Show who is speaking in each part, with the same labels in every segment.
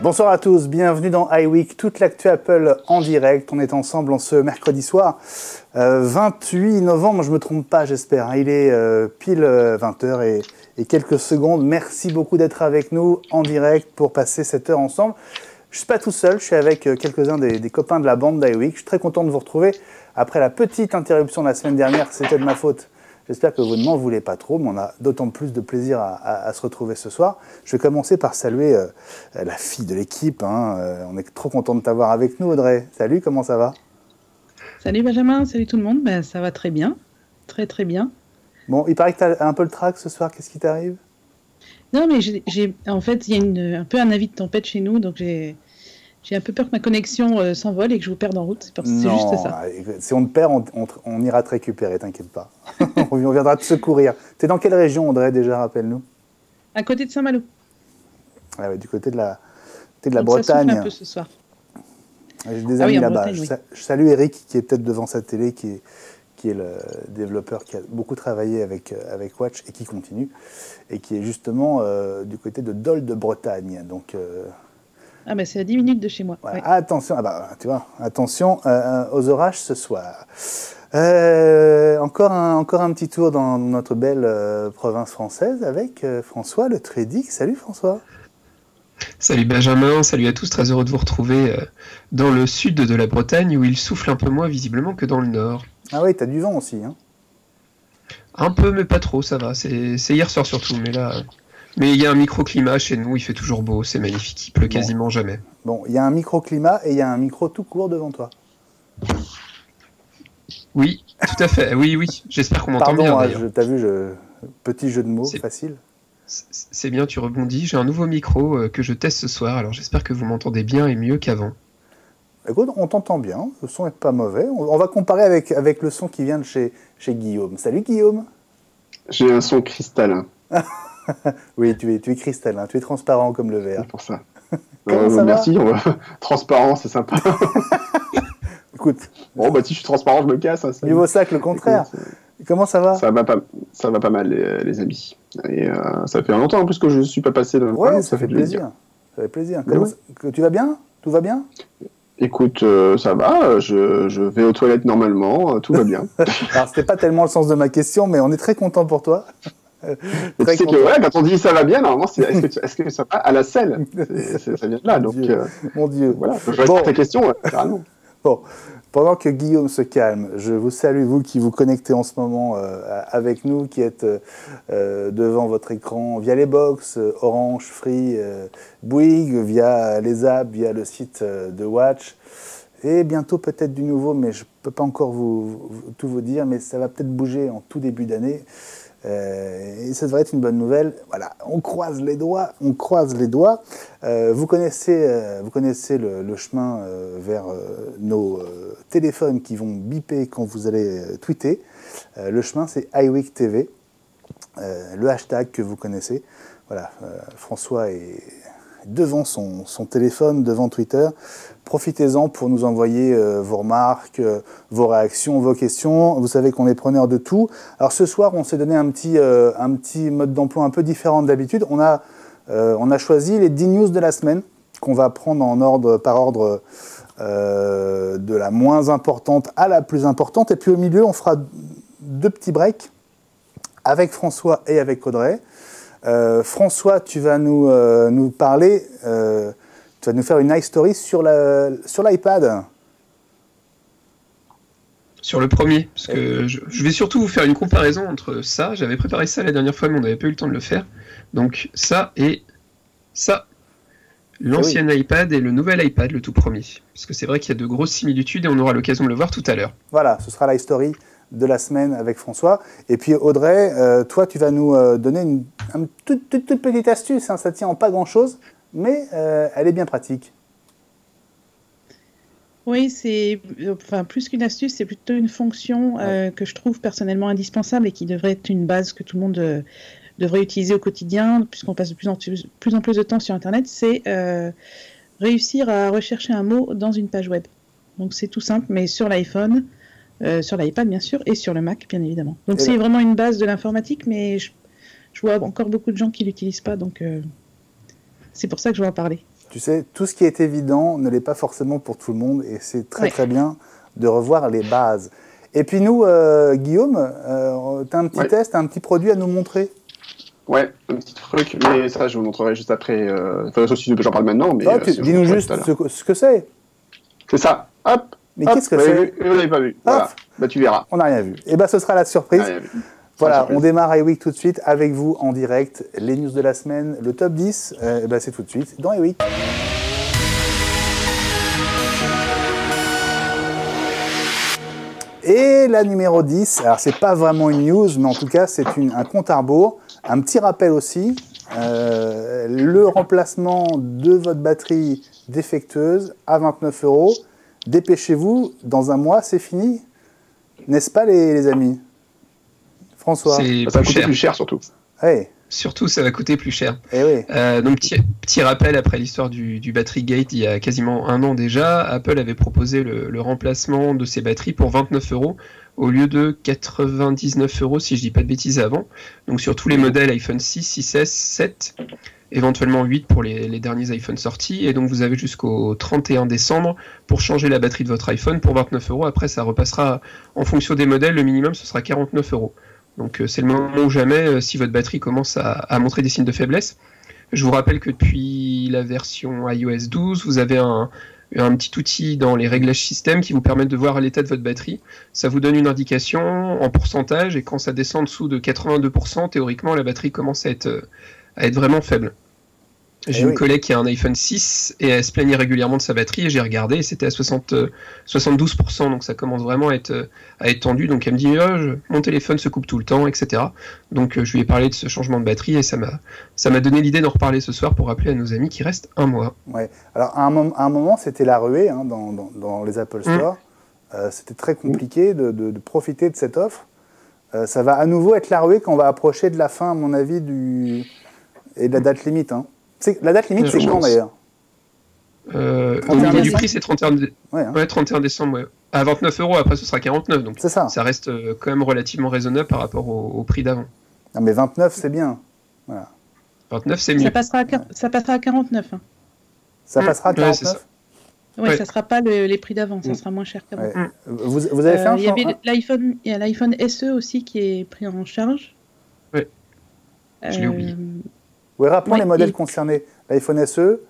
Speaker 1: Bonsoir à tous, bienvenue dans iWeek, toute l'actu Apple en direct. On est ensemble en ce mercredi soir, 28 novembre, je ne me trompe pas j'espère. Il est pile 20h et quelques secondes. Merci beaucoup d'être avec nous en direct pour passer cette heure ensemble. Je ne suis pas tout seul, je suis avec quelques-uns des copains de la bande d'iWeek. Je suis très content de vous retrouver. Après la petite interruption de la semaine dernière, c'était de ma faute. J'espère que vous ne m'en voulez pas trop, mais on a d'autant plus de plaisir à se retrouver ce soir. Je vais commencer par saluer la fille de l'équipe. On est trop content de t'avoir avec nous, Audrey. Salut, comment ça va?
Speaker 2: Salut Benjamin, salut tout le monde. Ben, ça va très bien, très très bien.
Speaker 1: Bon, il paraît que tu as un peu le trac ce soir. Qu'est-ce qui t'arrive?
Speaker 2: Non, mais en fait, il y a un peu un avis de tempête chez nous, donc j'ai un peu peur que ma connexion s'envole et que je vous perde en route. C'est juste ça.
Speaker 1: Si on te perd, on ira te récupérer, t'inquiète pas. On viendra te secourir. T'es dans quelle région, Audrey, déjà, rappelle-nous?
Speaker 2: À côté de Saint-Malo.
Speaker 1: Ah ouais, du côté de la Bretagne.
Speaker 2: Ça souffle un peu ce soir.
Speaker 1: J'ai des amis là-bas.
Speaker 2: Oui.
Speaker 1: Je salue Eric, qui est peut-être devant sa télé, qui est le développeur qui a beaucoup travaillé avec Watch et qui continue, et qui est justement du côté de Dol de Bretagne. Donc...
Speaker 2: Ah ben c'est à 10 minutes de chez moi.
Speaker 1: Voilà.
Speaker 2: Ouais.
Speaker 1: Attention, tu vois, attention aux orages ce soir. Encore un petit tour dans notre belle province française avec François Le Trédic. Salut François.
Speaker 3: Salut Benjamin, salut à tous, très heureux de vous retrouver dans le sud de la Bretagne où il souffle un peu moins visiblement que dans le nord.
Speaker 1: Ah oui, t'as du vent aussi, hein?
Speaker 3: Un peu, mais pas trop, ça va. C'est hier soir surtout, mais là... Mais il y a un microclimat chez nous, il fait toujours beau, c'est magnifique, il pleut quasiment jamais.
Speaker 1: Bon, il y a un microclimat et il y a un micro tout court devant toi.
Speaker 3: Oui, tout à fait, oui, j'espère qu'on m'entend bien d'ailleurs.
Speaker 1: T'as vu, petit jeu de mots, facile.
Speaker 3: C'est bien, tu rebondis, j'ai un nouveau micro que je teste ce soir, alors j'espère que vous m'entendez bien et mieux qu'avant.
Speaker 1: Écoute, on t'entend bien, le son est pas mauvais. On va comparer avec le son qui vient de chez Guillaume. Salut Guillaume.
Speaker 4: J'ai un son cristallin.
Speaker 1: Oui, tu es cristallin, tu es transparent comme le verre.
Speaker 4: C'est pour ça.
Speaker 1: Ça
Speaker 4: merci, transparent, c'est sympa.
Speaker 1: Écoute.
Speaker 4: Bon, bah si je suis transparent, je me casse. Hein,
Speaker 1: mieux vaut ça que le contraire. Écoute, comment ça va?
Speaker 4: Ça va pas mal, les amis. Et ça fait longtemps en plus que je ne suis pas passé.
Speaker 1: Ouais, ça fait plaisir. Ça fait plaisir. Tu vas bien? Tout va bien?
Speaker 4: Écoute, ça va, je vais aux toilettes normalement, tout va bien.
Speaker 1: Alors, c'était pas tellement le sens de ma question, mais on est très content pour toi.
Speaker 4: Tu sais que quand on dit ça va bien, normalement, est-ce que ça va à la selle? Ça vient de là, donc...
Speaker 1: Mon Dieu.
Speaker 4: Voilà, je réponds à ta question, carrément.
Speaker 1: Bon, pendant que Guillaume se calme, je vous salue, vous qui vous connectez en ce moment avec nous, qui êtes devant votre écran via les box, Orange, Free, Bouygues, via les apps, via le site de Watch. Et bientôt peut-être du nouveau, mais je ne peux pas encore tout vous dire, mais ça va peut-être bouger en tout début d'année. Et ça devrait être une bonne nouvelle. Voilà, on croise les doigts. Vous connaissez le chemin vers nos téléphones qui vont biper quand vous allez tweeter. Le chemin, c'est iWeek TV, le hashtag que vous connaissez. Voilà, François est devant son téléphone, devant Twitter. Profitez-en pour nous envoyer vos remarques, vos réactions, vos questions. Vous savez qu'on est preneur de tout. Alors ce soir, on s'est donné un petit mode d'emploi un peu différent de d'habitude. On a choisi les 10 news de la semaine qu'on va prendre par ordre de la moins importante à la plus importante. Et puis au milieu, on fera 2 petits breaks avec François et avec Audrey. François, tu vas nous parler... tu vas nous faire une nice story sur l'iPad.
Speaker 3: Sur le premier, parce que je vais surtout vous faire une comparaison entre ça. J'avais préparé ça la dernière fois, mais on n'avait pas eu le temps de le faire. Donc ça et ça. L'ancien iPad et le nouvel iPad, le tout premier. Parce que c'est vrai qu'il y a de grosses similitudes et on aura l'occasion de le voir tout à l'heure.
Speaker 1: Voilà, ce sera la story de la semaine avec François. Et puis Audrey, toi tu vas nous donner une toute petite astuce. Hein, ça tient en pas grand-chose, mais elle est bien pratique.
Speaker 2: Oui, c'est plus qu'une astuce, c'est plutôt une fonction que je trouve personnellement indispensable et qui devrait être une base que tout le monde devrait utiliser au quotidien, puisqu'on passe de plus en plus de temps sur Internet, c'est réussir à rechercher un mot dans une page web. Donc c'est tout simple, mais sur l'iPhone, sur l'iPad bien sûr, et sur le Mac bien évidemment. Donc c'est vraiment une base de l'informatique, mais je vois encore beaucoup de gens qui ne l'utilisent pas, donc c'est pour ça que je vais en parler.
Speaker 1: Tu sais, tout ce qui est évident ne l'est pas forcément pour tout le monde, et c'est très bien de revoir les bases. Et puis nous, Guillaume, tu as un petit test, un petit produit à nous montrer?
Speaker 4: Ouais, un petit truc, mais ça je vous montrerai juste après. Enfin, j'en parle maintenant, mais...
Speaker 1: dis-nous juste ce que c'est.
Speaker 4: C'est ça, hop.
Speaker 1: Mais qu'est-ce que c'est?
Speaker 4: Vous l'avez pas vu, voilà. Bah tu verras.
Speaker 1: On n'a rien vu. Et ce sera la surprise. Voilà, on démarre iWeek tout de suite avec vous en direct. Les news de la semaine, le top 10, c'est tout de suite dans iWeek. Et la numéro 10, alors c'est pas vraiment une news, mais en tout cas c'est un compte à rebours. Un petit rappel aussi, le remplacement de votre batterie défectueuse à 29 €. Dépêchez-vous, dans un mois c'est fini. N'est-ce pas les amis? François?
Speaker 3: Ça va coûter plus cher surtout.
Speaker 1: Ouais.
Speaker 3: Surtout, ça va coûter plus cher.
Speaker 1: Eh oui.
Speaker 3: Donc, petit rappel, après l'histoire du Battery Gate, il y a quasiment un an déjà, Apple avait proposé le remplacement de ses batteries pour 29 € au lieu de 99 € si je dis pas de bêtises avant. Donc sur tous les modèles iPhone 6, 6S, 7, éventuellement 8 pour les derniers iPhones sortis. Et donc vous avez jusqu'au 31 décembre pour changer la batterie de votre iPhone pour 29 €. Après, ça repassera en fonction des modèles. Le minimum, ce sera 49 €. Donc c'est le moment ou jamais si votre batterie commence à montrer des signes de faiblesse. Je vous rappelle que depuis la version iOS 12, vous avez un petit outil dans les réglages système qui vous permet de voir l'état de votre batterie. Ça vous donne une indication en pourcentage et quand ça descend en dessous de 82%, théoriquement la batterie commence à être vraiment faible. J'ai une collègue qui a un iPhone 6 et elle se plaignait régulièrement de sa batterie et j'ai regardé et c'était à 72%, donc ça commence vraiment à être tendu. Donc elle me dit mon téléphone se coupe tout le temps, etc. Donc je lui ai parlé de ce changement de batterie et ça m'a donné l'idée d'en reparler ce soir pour rappeler à nos amis qu'il reste un mois.
Speaker 1: Ouais. Alors à un moment c'était la ruée dans les Apple Store. C'était très compliqué de profiter de cette offre. Ça va à nouveau être la ruée quand on va approcher de la fin, à mon avis, et de la date limite. La date limite, c'est quand d'ailleurs?
Speaker 3: Au niveau du prix, c'est 31 décembre. Ouais. À 29 €, après ce sera 49, donc ça reste quand même relativement raisonnable par rapport au prix d'avant.
Speaker 1: Non mais 29 c'est bien. Voilà.
Speaker 3: 29 c'est mieux.
Speaker 2: Ça passera à 49. Hein.
Speaker 1: Ça passera à 49
Speaker 2: Oui, ça ne sera pas les prix d'avant, ça sera moins cher qu'avant.
Speaker 1: Vous avez fait un
Speaker 2: changement? Il y a l'iPhone SE aussi qui est pris en charge.
Speaker 3: Oui, je l'ai oublié.
Speaker 1: Oui, rappelons les modèles concernés. L'iPhone SE,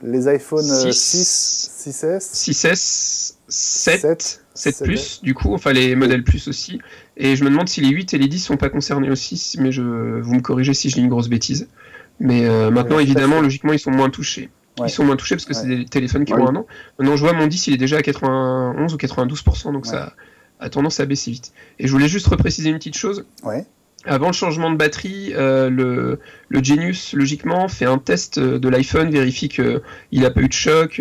Speaker 1: les iPhone 6, 6S,
Speaker 3: 6S, 7 Plus, du coup, enfin les modèles Plus aussi. Et je me demande si les 8 et les 10 sont pas concernés aussi, mais vous me corrigez si je dis une grosse bêtise. Mais maintenant, évidemment, logiquement, ils sont moins touchés. Ils sont moins touchés parce que c'est des téléphones qui ont un an. Maintenant, je vois mon 10, il est déjà à 91 ou 92%, donc ça a tendance à baisser vite. Et je voulais juste repréciser une petite chose. Avant le changement de batterie, le Genius, logiquement, fait un test de l'iPhone, vérifie qu'il n'a pas eu de choc,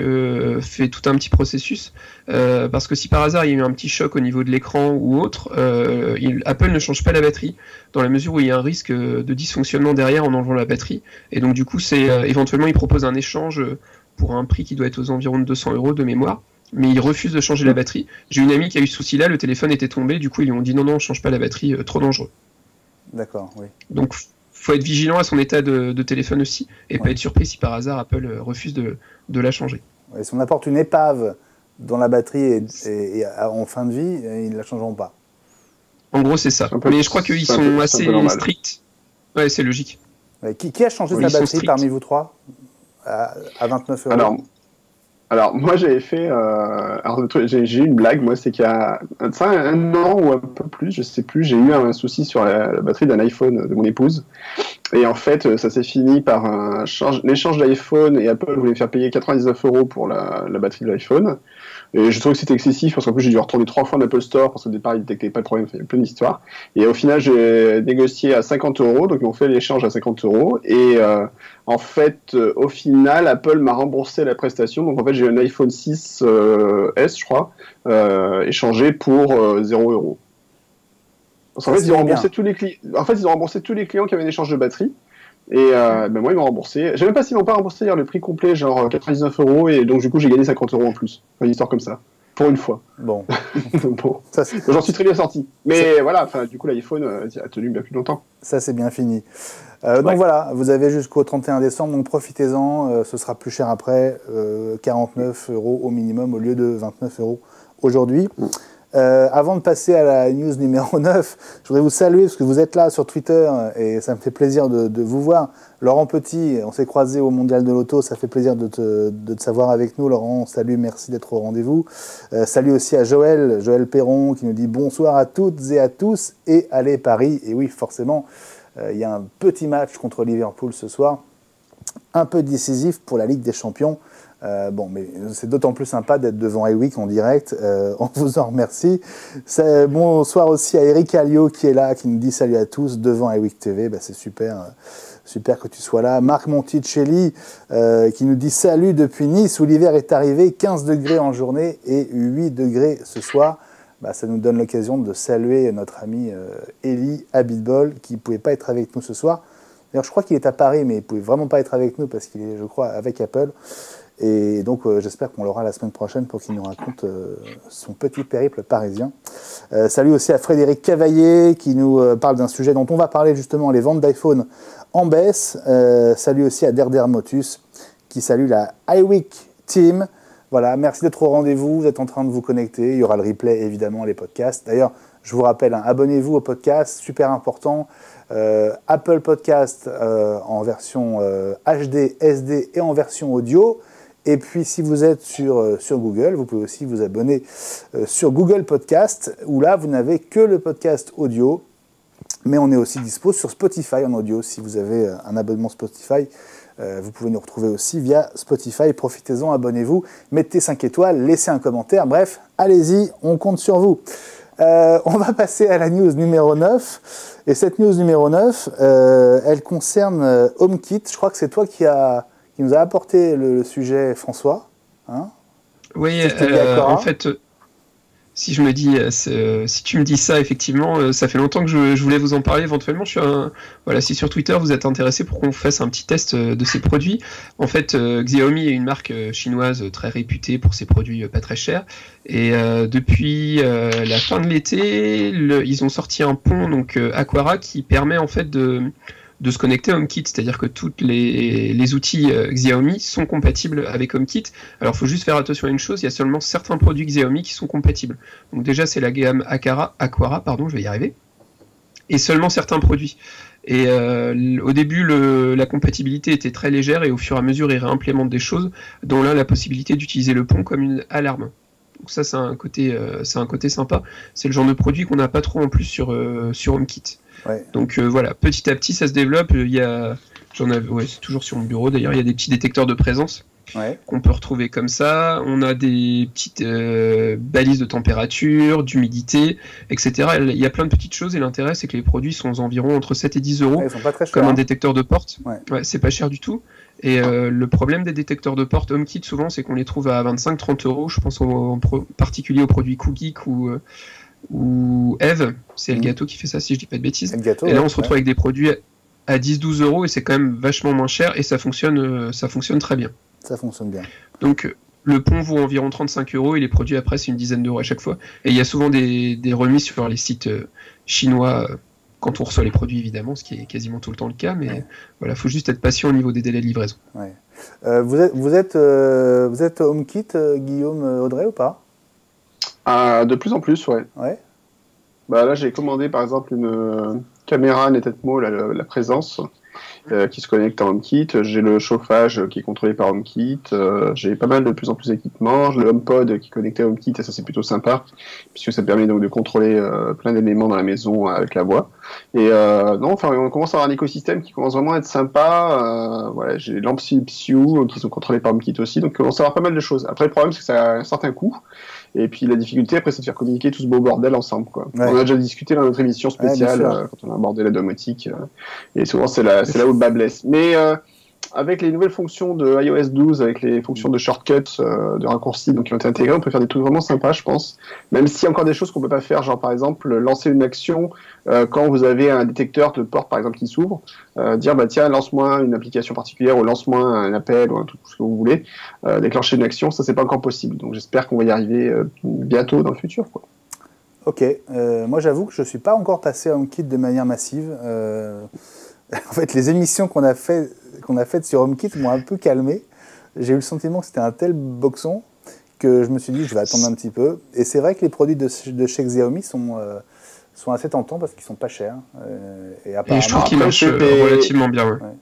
Speaker 3: fait tout un petit processus. Parce que si par hasard il y a eu un petit choc au niveau de l'écran ou autre, Apple ne change pas la batterie, dans la mesure où il y a un risque de dysfonctionnement derrière en enlevant la batterie. Et donc du coup, éventuellement, il propose un échange pour un prix qui doit être aux environs de 200 € de mémoire. Mais il refuse de changer la batterie. J'ai une amie qui a eu ce souci-là, le téléphone était tombé, du coup ils lui ont dit non, on ne change pas la batterie, trop dangereux.
Speaker 1: D'accord, oui.
Speaker 3: Donc, faut être vigilant à son état de téléphone aussi, et pas être surpris si par hasard Apple refuse de la changer.
Speaker 1: Si on apporte une épave dont la batterie est en fin de vie, ils ne la changeront pas.
Speaker 3: En gros, c'est ça. Mais je crois qu'ils sont assez stricts. Ouais, c'est logique.
Speaker 1: Qui a changé sa batterie parmi vous trois à 29 €?
Speaker 4: Alors moi j'avais fait, j'ai eu une blague, moi c'est qu'il y a un an ou un peu plus, je sais plus, j'ai eu un souci sur la batterie d'un iPhone de mon épouse, et en fait ça s'est fini par un échange d'iPhone, et Apple voulait me faire payer 99 € pour la batterie de l'iPhone, et je trouve que c'était excessif, parce qu'en plus j'ai dû retourner 3 fois en Apple Store, parce qu'au départ ils détectaient pas de problème, il y a plein d'histoires, et au final j'ai négocié à 50 €, donc ils m'ont fait l'échange à 50 €, et en fait, au final, Apple m'a remboursé la prestation. Donc, en fait, j'ai un iPhone 6 S, je crois, échangé pour 0 €. En fait, ils ont remboursé tous les clients. En fait, ils ont remboursé tous les clients qui avaient un échange de batterie. Et moi, ils m'ont remboursé. Je sais même pas s'ils m'ont pas remboursé le prix complet, genre 99 €, et donc du coup, j'ai gagné 50 € en plus. Une histoire comme ça. Pour une fois.
Speaker 1: Bon.
Speaker 4: Bon. J'en suis très bien sorti. Mais voilà, du coup, l'iPhone a tenu bien plus longtemps.
Speaker 1: Ça, c'est bien fini. Donc voilà, vous avez jusqu'au 31 décembre, donc profitez-en. Ce sera plus cher après. 49 € au minimum au lieu de 29 € aujourd'hui. Avant de passer à la news numéro 9, je voudrais vous saluer parce que vous êtes là sur Twitter et ça me fait plaisir de vous voir. Laurent Petit, on s'est croisé au Mondial de l'Auto, ça fait plaisir de te savoir avec nous. Laurent, salut, merci d'être au rendez-vous. Salut aussi à Joël Perron qui nous dit bonsoir à toutes et à tous et allez Paris. Et oui, forcément, il y a un petit match contre Liverpool ce soir, un peu décisif pour la Ligue des Champions. Mais c'est d'autant plus sympa d'être devant iWeek en direct. On vous en remercie. Bonsoir aussi à Eric Alliot qui est là, qui nous dit salut à tous devant iWeek TV. C'est super, super que tu sois là. Marc Monticelli qui nous dit salut depuis Nice où l'hiver est arrivé, 15 degrés en journée et 8 degrés ce soir. Ça nous donne l'occasion de saluer notre ami Eli Abitbol qui ne pouvait pas être avec nous ce soir. D'ailleurs, je crois qu'il est à Paris, mais il ne pouvait vraiment pas être avec nous parce qu'il est, je crois, avec Apple. Et donc, j'espère qu'on l'aura la semaine prochaine pour qu'il nous raconte son petit périple parisien. Salut aussi à Frédéric Cavaillé qui nous parle d'un sujet dont on va parler justement, les ventes d'iPhone en baisse. Salut aussi à Derder Motus qui salue la iWeek Team. Voilà, merci d'être au rendez-vous, vous êtes en train de vous connecter. Il y aura le replay, évidemment, les podcasts. D'ailleurs, je vous rappelle, abonnez-vous au podcast, super important. Apple Podcast en version HD, SD et en version audio. Et puis, si vous êtes sur Google, vous pouvez aussi vous abonner sur Google Podcast, où là, vous n'avez que le podcast audio. Mais on est aussi dispo sur Spotify en audio. Si vous avez un abonnement Spotify, vous pouvez nous retrouver aussi via Spotify. Profitez-en, abonnez-vous, mettez 5 étoiles, laissez un commentaire. Bref, allez-y, on compte sur vous. On va passer à la news numéro 9. Et cette news numéro 9, elle concerne HomeKit. Je crois que c'est toi qui nous a apporté le sujet, François. Hein,
Speaker 3: oui, en fait, si tu me dis ça, effectivement, ça fait longtemps que je voulais vous en parler. Éventuellement, si sur Twitter vous êtes intéressé pour qu'on fasse un petit test de ces produits. En fait, Xiaomi est une marque chinoise très réputée pour ses produits pas très chers. Et depuis la fin de l'été, ils ont sorti un pont, donc Aquara, qui permet en fait de se connecter à HomeKit, c'est-à-dire que tous les outils Xiaomi sont compatibles avec HomeKit. Alors, il faut juste faire attention à une chose, il y a seulement certains produits Xiaomi qui sont compatibles. Donc déjà, c'est la gamme Aquara, je vais y arriver, et seulement certains produits. Et au début, la compatibilité était très légère, et au fur et à mesure, ils réimplémentent des choses, dont là, la possibilité d'utiliser le pont comme une alarme. Donc ça, c'est un côté sympa. C'est le genre de produit qu'on n'a pas trop en plus sur HomeKit.
Speaker 1: Ouais.
Speaker 3: Donc voilà, petit à petit ça se développe. C'est toujours sur mon bureau d'ailleurs, il y a des petits détecteurs de présence qu'on peut retrouver comme ça. On a des petites balises de température, d'humidité, etc. Il y a plein de petites choses et l'intérêt c'est que les produits sont environ entre 7 et 10 euros,
Speaker 1: ils sont pas très chers,
Speaker 3: comme un détecteur de porte.
Speaker 1: Ouais,
Speaker 3: c'est pas cher du tout. Et le problème des détecteurs de porte HomeKit souvent c'est qu'on les trouve à 25-30 euros. Je pense en particulier aux produits Cookgeek ou Eve, c'est le gâteau qui fait ça si je dis pas de bêtises. Et là on se retrouve avec des produits à 10-12 euros et c'est quand même vachement moins cher et ça fonctionne très bien.
Speaker 1: Ça fonctionne bien.
Speaker 3: Donc le pont vaut environ 35 euros et les produits après c'est une dizaine d'euros à chaque fois. Et il y a souvent des remises sur les sites chinois quand on reçoit les produits évidemment, ce qui est quasiment tout le temps le cas, mais voilà, faut juste être patient au niveau des délais de livraison.
Speaker 1: Ouais. Vous êtes HomeKit, Guillaume, Audrey ou pas?
Speaker 4: De plus en plus, ouais. Là, j'ai commandé par exemple une caméra Netatmo, la présence, qui se connecte à HomeKit. J'ai le chauffage qui est contrôlé par HomeKit. J'ai pas mal de plus en plus d'équipements. J'ai le HomePod qui est connecté à HomeKit et ça c'est plutôt sympa puisque ça permet donc de contrôler plein d'éléments dans la maison avec la voix. Et on commence à avoir un écosystème qui commence vraiment à être sympa. J'ai les lampes Psiu qui sont contrôlées par HomeKit aussi, donc on commence à avoir pas mal de choses. Après le problème c'est que ça a un certain coût. Et puis la difficulté après c'est de faire communiquer tout ce beau bordel ensemble, quoi. On a déjà discuté dans notre émission spéciale quand on a abordé la domotique et souvent c'est là où le bas blesse. Mais avec les nouvelles fonctions de iOS 12, avec les fonctions de shortcuts, de raccourcis, donc qui ont été intégrées, on peut faire des trucs vraiment sympas, je pense. Même s'il y a encore des choses qu'on peut pas faire, genre par exemple lancer une action quand vous avez un détecteur de porte, par exemple, qui s'ouvre, dire bah tiens, lance-moi une application particulière ou lance-moi un appel ou un truc ce que vous voulez, déclencher une action, ça c'est pas encore possible. Donc j'espère qu'on va y arriver bientôt dans le futur, quoi.
Speaker 1: Ok, moi j'avoue que je ne suis pas encore passé à HomeKit de manière massive. En fait, les émissions qu'on a faites sur HomeKit m'ont un peu calmé. J'ai eu le sentiment que c'était un tel boxon que je me suis dit je vais attendre un petit peu. Et c'est vrai que les produits de chez Xiaomi sont assez tentants parce qu'ils sont pas chers.
Speaker 3: Et je trouve qu'ils marchent relativement bien. Ouais.
Speaker 1: Ouais.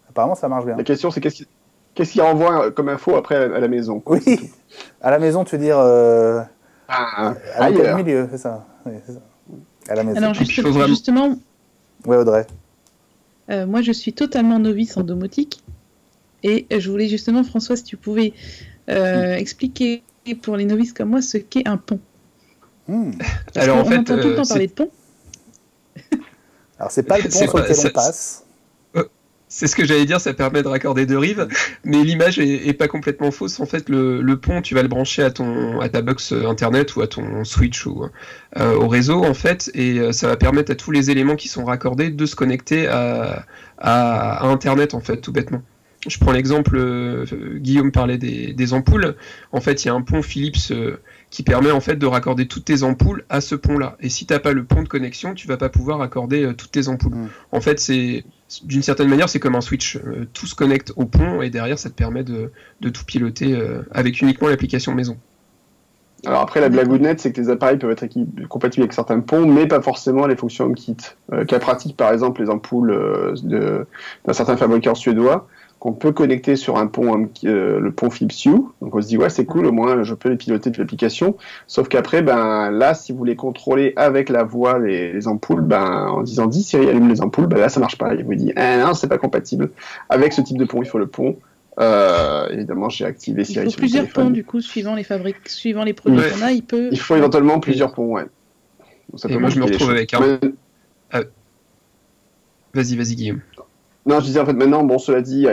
Speaker 1: Apparemment, ça marche bien.
Speaker 4: La question c'est qu'est-ce qu'il renvoie comme info après à la maison, quoi.
Speaker 1: Oui, à la maison, tu veux dire à
Speaker 4: ailleurs.
Speaker 1: l'hôtel milieu, c'est ça. Oui, c'est ça. À la maison.
Speaker 2: Alors justement,
Speaker 1: ouais, Audrey.
Speaker 2: Moi, je suis totalement novice en domotique et je voulais justement, François, si tu pouvais expliquer pour les novices comme moi ce qu'est un pont.
Speaker 3: Alors en fait,
Speaker 2: on entend tout le temps parler de pont.
Speaker 1: Alors c'est pas le pont sur lequel on passe.
Speaker 3: C'est ce que j'allais dire, ça permet de raccorder deux rives, mais l'image est pas complètement fausse. En fait, le pont, tu vas le brancher à ta box internet ou à ton switch ou au réseau, en fait, et ça va permettre à tous les éléments qui sont raccordés de se connecter à internet, en fait, tout bêtement. Je prends l'exemple, Guillaume parlait des ampoules. En fait, il y a un pont Philips qui permet en fait de raccorder toutes tes ampoules à ce pont-là. Et si t'as pas le pont de connexion, tu vas pas pouvoir raccorder toutes tes ampoules. En fait, d'une certaine manière, c'est comme un switch. Tout se connecte au pont et derrière, ça te permet de tout piloter avec uniquement l'application maison.
Speaker 4: Alors après, la blagounette, c'est que les appareils peuvent être compatibles avec certains ponts, mais pas forcément les fonctions HomeKit. Cas pratique, par exemple, les ampoules d'un certain fabricant suédois, qu'on peut connecter sur un pont, le pont Philips Hue. Donc on se dit, ouais, c'est cool, au moins je peux les piloter de l'application. Sauf qu'après, là, si vous voulez contrôler avec la voix les ampoules, en disant, dis Siri, allume les ampoules, là, ça marche pas. Il vous dit, non, c'est pas compatible. Avec ce type de pont, il faut le pont. Évidemment, j'ai activé Siri.
Speaker 2: Il faut plusieurs ponts, du coup, suivant les produits qu'on a,
Speaker 4: il faut éventuellement plusieurs ponts, ouais.
Speaker 3: Donc, ça peut moi, je me retrouve avec un. Vas-y, Guillaume.
Speaker 4: Non, je disais en fait maintenant, cela dit,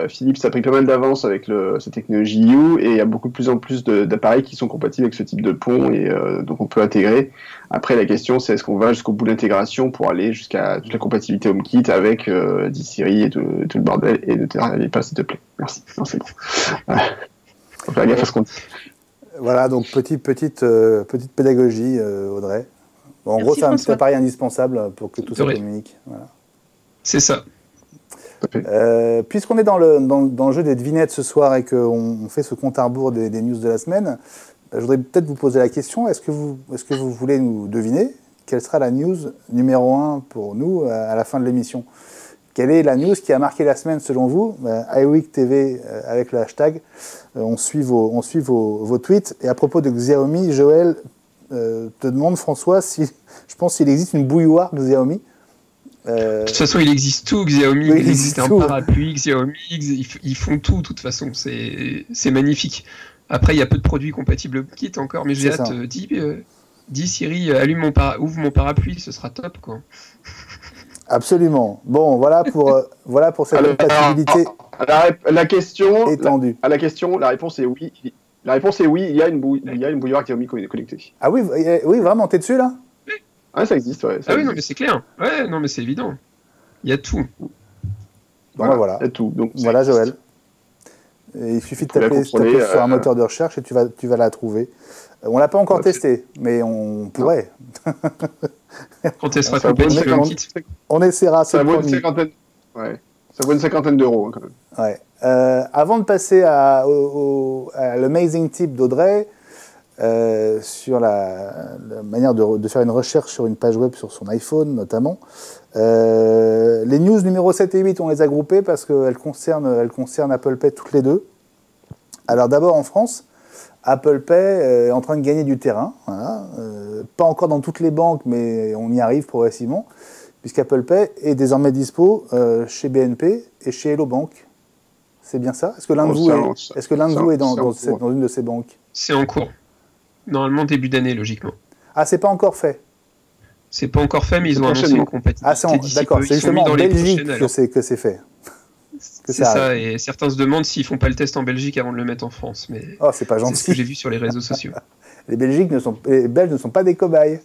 Speaker 4: Philips a pris pas mal d'avance avec sa technologie Hue et il y a beaucoup de plus en plus d'appareils qui sont compatibles avec ce type de pont et donc on peut intégrer. Après, la question c'est est-ce qu'on va jusqu'au bout de l'intégration pour aller jusqu'à toute la compatibilité HomeKit avec Siri et tout le bordel et ne t'arrivez pas s'il te plaît. Merci. Non, c'est bon. Faut faire gaffe à ce qu'on dit.
Speaker 1: Voilà, donc petite pédagogie, Audrey. En gros, c'est un petit appareil indispensable pour que tout ça communique. Voilà.
Speaker 3: C'est ça.
Speaker 1: Puisqu'on est dans le jeu des devinettes ce soir et qu'on fait ce compte à rebours des news de la semaine, je voudrais peut-être vous poser la question, est-ce que vous voulez nous deviner quelle sera la news numéro 1 pour nous à la fin de l'émission? Quelle est la news qui a marqué la semaine selon vous? iWeek TV avec le hashtag, on suit vos tweets. Et à propos de Xiaomi, Joël te demande, François, je pense qu'il existe une bouilloire de Xiaomi.
Speaker 3: De toute façon, il existe tout, Xiaomi,
Speaker 1: oui,
Speaker 3: il existe un parapluie, Xiaomi, ils font tout, de toute façon, c'est magnifique. Après, il y a peu de produits compatibles HomeKit encore, mais j'ai hâte, dis Siri, ouvre mon parapluie, ce sera top, quoi.
Speaker 1: Absolument. Bon, voilà pour cette compatibilité
Speaker 4: la question
Speaker 1: étendue.
Speaker 4: À la question, la réponse est oui. La réponse est oui, il y a une bouilloire Xiaomi connectée.
Speaker 1: Ah oui, vraiment, t'es dessus, là?
Speaker 4: Ah, ça existe, ouais.
Speaker 3: Oui, non, mais c'est clair. Ouais, non, mais c'est évident. Il y a tout.
Speaker 1: Voilà.
Speaker 4: Il y a tout. Donc,
Speaker 1: voilà, Joël. Et il suffit de taper sur un moteur de recherche et tu vas la trouver. On l'a pas encore testé, mais on pourrait.
Speaker 3: Quand elle sera compatible HomeKit.
Speaker 1: On essaiera.
Speaker 4: Ça vaut une cinquantaine. Ouais. Ça vaut une cinquantaine d'euros, quand même.
Speaker 1: Ouais. Avant de passer à l'amazing tip d'Audrey, sur la manière de faire une recherche sur une page web sur son iPhone notamment. Les news numéro 7 et 8, on les a groupées parce qu'elles concernent Apple Pay toutes les deux. Alors d'abord en France, Apple Pay est en train de gagner du terrain. Voilà. Pas encore dans toutes les banques, mais on y arrive progressivement, puisqu'Apple Pay est désormais dispo chez BNP et chez Hello Bank. C'est bien ça? Est-ce que l'un de vous est dans une de ces banques?
Speaker 3: C'est en cours. Normalement, début d'année, logiquement.
Speaker 1: Ah, c'est pas encore fait?
Speaker 3: C'est pas encore fait, mais ils ont annoncé une compatibilité.
Speaker 1: D'accord, c'est justement en Belgique que c'est fait.
Speaker 3: C'est ça, et certains se demandent s'ils font pas le test en Belgique avant de le mettre en France. Mais
Speaker 1: oh, c'est pas gentil.
Speaker 3: C'est ce que j'ai vu sur les réseaux sociaux.
Speaker 1: Les Belges ne sont pas des cobayes.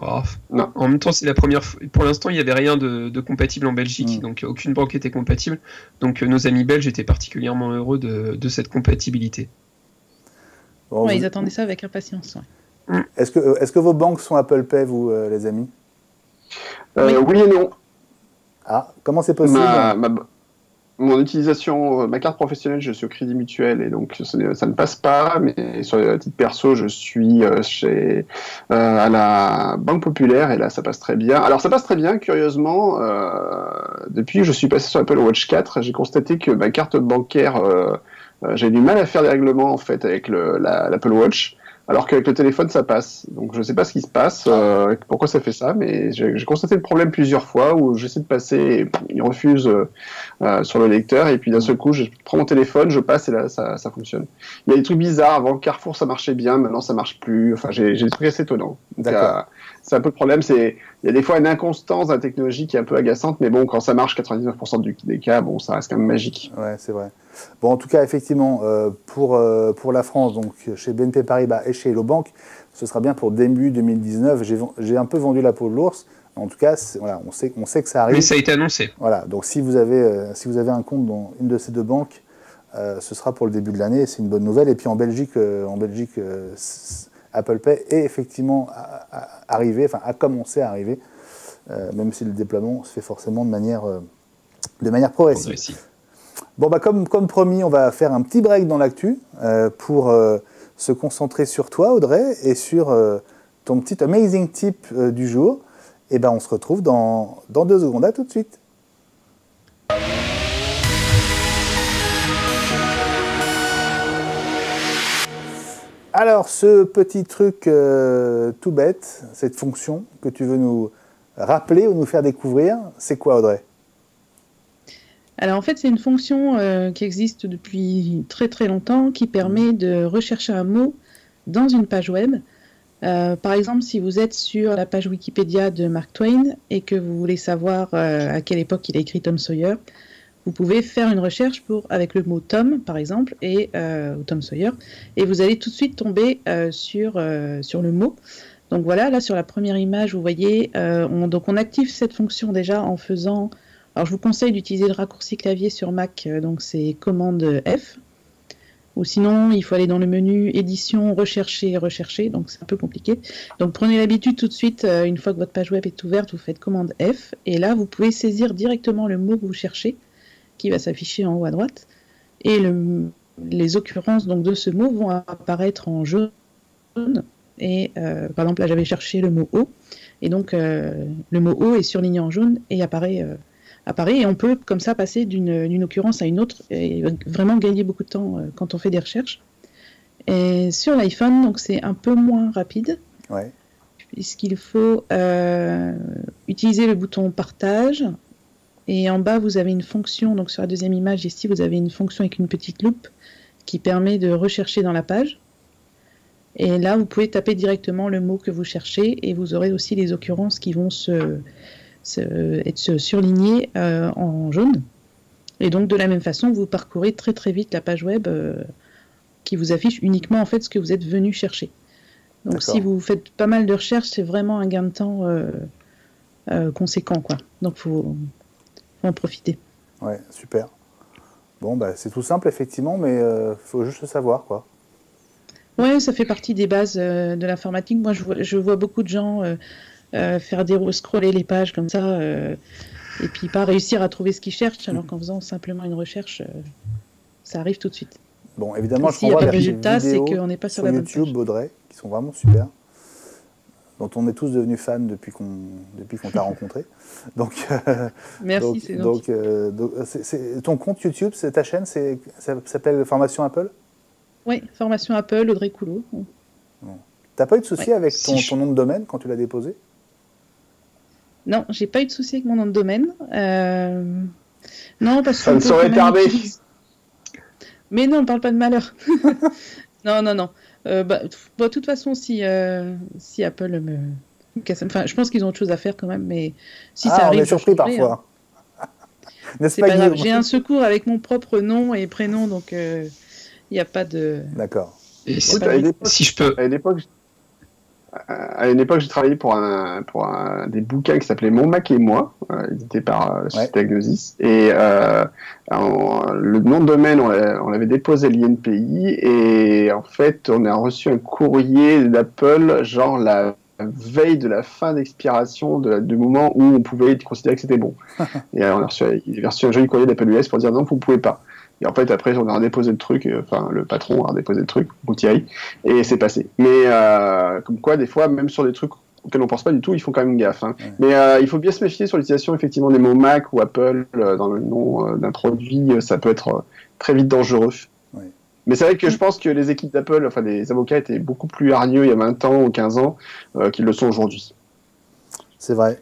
Speaker 3: Oh, non. En même temps, c'est la première fois. Pour l'instant, il n'y avait rien de compatible en Belgique, donc aucune banque était compatible. Donc nos amis belges étaient particulièrement heureux de cette compatibilité.
Speaker 2: Bon, ils attendaient ça avec impatience.
Speaker 1: Ouais. Est-ce que vos banques sont Apple Pay, vous, les amis?
Speaker 4: Oui et non.
Speaker 1: Ah, comment c'est possible?
Speaker 4: Mon utilisation, ma carte professionnelle, je suis au Crédit Mutuel et donc ça ne passe pas, mais sur le titre perso, je suis à la Banque Populaire et là ça passe très bien. Alors ça passe très bien, curieusement, depuis que je suis passé sur Apple Watch 4, j'ai constaté que ma carte bancaire, j'ai du mal à faire des règlements en fait avec l'Apple Watch. Alors qu'avec le téléphone, ça passe. Donc, je ne sais pas ce qui se passe, pourquoi ça fait ça, mais j'ai constaté le problème plusieurs fois où j'essaie de passer et il refuse sur le lecteur. Et puis, d'un seul coup, je prends mon téléphone, je passe et là, ça fonctionne. Il y a des trucs bizarres. Avant Carrefour, ça marchait bien. Maintenant, ça marche plus. Enfin, j'ai des trucs assez étonnants. C'est un peu le problème. Il y a des fois une inconstance dans la technologie qui est un peu agaçante, mais bon, quand ça marche 99% des cas, bon, ça reste quand même magique.
Speaker 1: Ouais, c'est vrai. Bon, en tout cas, effectivement, pour la France, donc chez BNP Paribas et chez Hello Bank, ce sera bien pour début 2019. J'ai un peu vendu la peau de l'ours. En tout cas, voilà, on sait que ça arrive.
Speaker 3: Mais ça a été annoncé.
Speaker 1: Voilà, donc si vous avez un compte dans une de ces deux banques, ce sera pour le début de l'année. C'est une bonne nouvelle. Et puis en Belgique, Apple Pay est effectivement arrivé, enfin a commencé à arriver, même si le déploiement se fait forcément de manière progressive. Bon, bah, comme promis, on va faire un petit break dans l'actu pour se concentrer sur toi, Audrey, et sur ton petit amazing tip du jour. Et ben, on se retrouve dans 2 secondes. À tout de suite. Alors, ce petit truc tout bête, cette fonction que tu veux nous rappeler ou nous faire découvrir, c'est quoi, Audrey ?
Speaker 2: Alors en fait, c'est une fonction qui existe depuis très très longtemps qui permet de rechercher un mot dans une page web. Par exemple, si vous êtes sur la page Wikipédia de Mark Twain et que vous voulez savoir à quelle époque il a écrit Tom Sawyer, vous pouvez faire une recherche avec le mot Tom, par exemple, ou Tom Sawyer, et vous allez tout de suite tomber sur le mot. Donc voilà, là sur la première image, vous voyez, on active cette fonction déjà en faisant... Alors je vous conseille d'utiliser le raccourci clavier sur Mac, donc c'est commande F. Ou sinon, il faut aller dans le menu édition, rechercher, donc c'est un peu compliqué. Donc prenez l'habitude tout de suite, une fois que votre page web est ouverte, vous faites commande F, et là vous pouvez saisir directement le mot que vous cherchez, qui va s'afficher en haut à droite, et les occurrences donc, de ce mot vont apparaître en jaune, et par exemple là j'avais cherché le mot eau, et donc le mot eau est surligné en jaune et apparaît, et on peut comme ça passer d'une occurrence à une autre et vraiment gagner beaucoup de temps quand on fait des recherches. Et sur l'iPhone, donc c'est un peu moins rapide,
Speaker 1: ouais,
Speaker 2: puisqu'il faut utiliser le bouton partage, et en bas vous avez une fonction, donc sur la deuxième image ici vous avez une fonction avec une petite loupe qui permet de rechercher dans la page, et là vous pouvez taper directement le mot que vous cherchez et vous aurez aussi les occurrences qui vont être surlignées en jaune, et donc de la même façon vous parcourez très très vite la page web qui vous affiche uniquement en fait ce que vous êtes venu chercher. Donc si vous faites pas mal de recherches, c'est vraiment un gain de temps conséquent, quoi. Donc faut en profiter.
Speaker 1: Ouais, super. Bon, bah, c'est tout simple effectivement, mais faut juste le savoir, quoi.
Speaker 2: Ouais, ça fait partie des bases de l'informatique. Moi, je vois beaucoup de gens faire scroller les pages comme ça, et puis pas réussir à trouver ce qu'ils cherchent, alors qu'en faisant simplement une recherche, ça arrive tout de suite.
Speaker 1: Bon, évidemment,
Speaker 2: s'il n'y a pas de résultat, c'est qu'on n'est pas sur la bonne
Speaker 1: YouTube,
Speaker 2: page.
Speaker 1: Audrey, qui sont vraiment super, dont on est tous devenus fans depuis qu'on t'a rencontré. Donc,
Speaker 2: merci, c'est gentil.
Speaker 1: Ton compte YouTube, c'est ta chaîne, ça s'appelle Formation Apple ?
Speaker 2: Oui, Formation Apple, Audrey Coulot.
Speaker 1: Bon. T'as pas eu de souci avec ton nom de domaine quand tu l'as déposé ?
Speaker 2: Non, j'ai pas eu de souci avec mon nom de domaine. Non, parce que...
Speaker 4: Ça ne saurait tarder.
Speaker 2: Mais non, on parle pas de malheur. Non. De toute façon, si Apple me casse... Enfin, je pense qu'ils ont autre chose à faire quand même, mais si ça arrive...
Speaker 1: on est surpris parfois. N'est-ce
Speaker 2: C'est
Speaker 1: pas,
Speaker 2: pas grave,
Speaker 1: Guillaume?
Speaker 2: j'ai un secours avec mon propre nom et prénom, donc il n'y a pas de...
Speaker 1: D'accord.
Speaker 3: Et
Speaker 2: C'est pas
Speaker 3: si je peux.
Speaker 4: À une époque, j'ai travaillé pour des bouquins qui s'appelaient Mon Mac et moi, édité par la société Agnosis. Et le nom de domaine, on l'avait déposé à l'INPI. Et en fait, on a reçu un courrier d'Apple, genre la veille de la fin d'expiration du moment où on pouvait considérer que c'était bon. Et il avait reçu un joli courrier d'Apple US pour dire non, vous ne pouvez pas. Et en fait, après, on a redéposé le truc, enfin, le patron a redéposé le truc, ou Thierry, et c'est passé. Mais, comme quoi, des fois, même sur des trucs auxquels on pense pas du tout, ils font quand même gaffe. Hein. Ouais. Mais il faut bien se méfier sur l'utilisation, effectivement, des mots Mac ou Apple dans le nom d'un produit, ça peut être très vite dangereux. Ouais. Mais c'est vrai que je pense que les équipes d'Apple, enfin, les avocats étaient beaucoup plus hargneux il y a 20 ans ou 15 ans qu'ils le sont aujourd'hui.
Speaker 1: C'est vrai.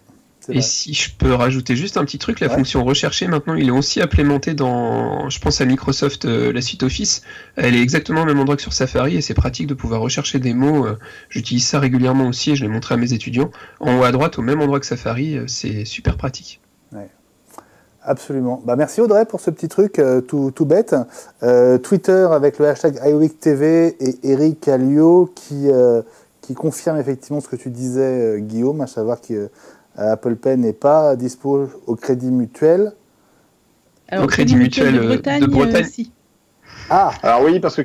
Speaker 3: Et si je peux rajouter juste un petit truc, la fonction rechercher, maintenant, il est aussi implémenté dans, je pense à Microsoft, la suite Office. Elle est exactement au même endroit que sur Safari et c'est pratique de pouvoir rechercher des mots. J'utilise ça régulièrement aussi et je l'ai montré à mes étudiants. En haut à droite, au même endroit que Safari, c'est super pratique.
Speaker 1: Ouais. Absolument. Bah, merci Audrey pour ce petit truc tout bête. Twitter avec le hashtag iWeekTV et Eric Alliot qui confirme effectivement ce que tu disais, Guillaume, à savoir que Apple Pay n'est pas dispo au Crédit Mutuel.
Speaker 2: Alors, au Crédit Mutuel de Bretagne. Si.
Speaker 4: Ah, alors oui, parce que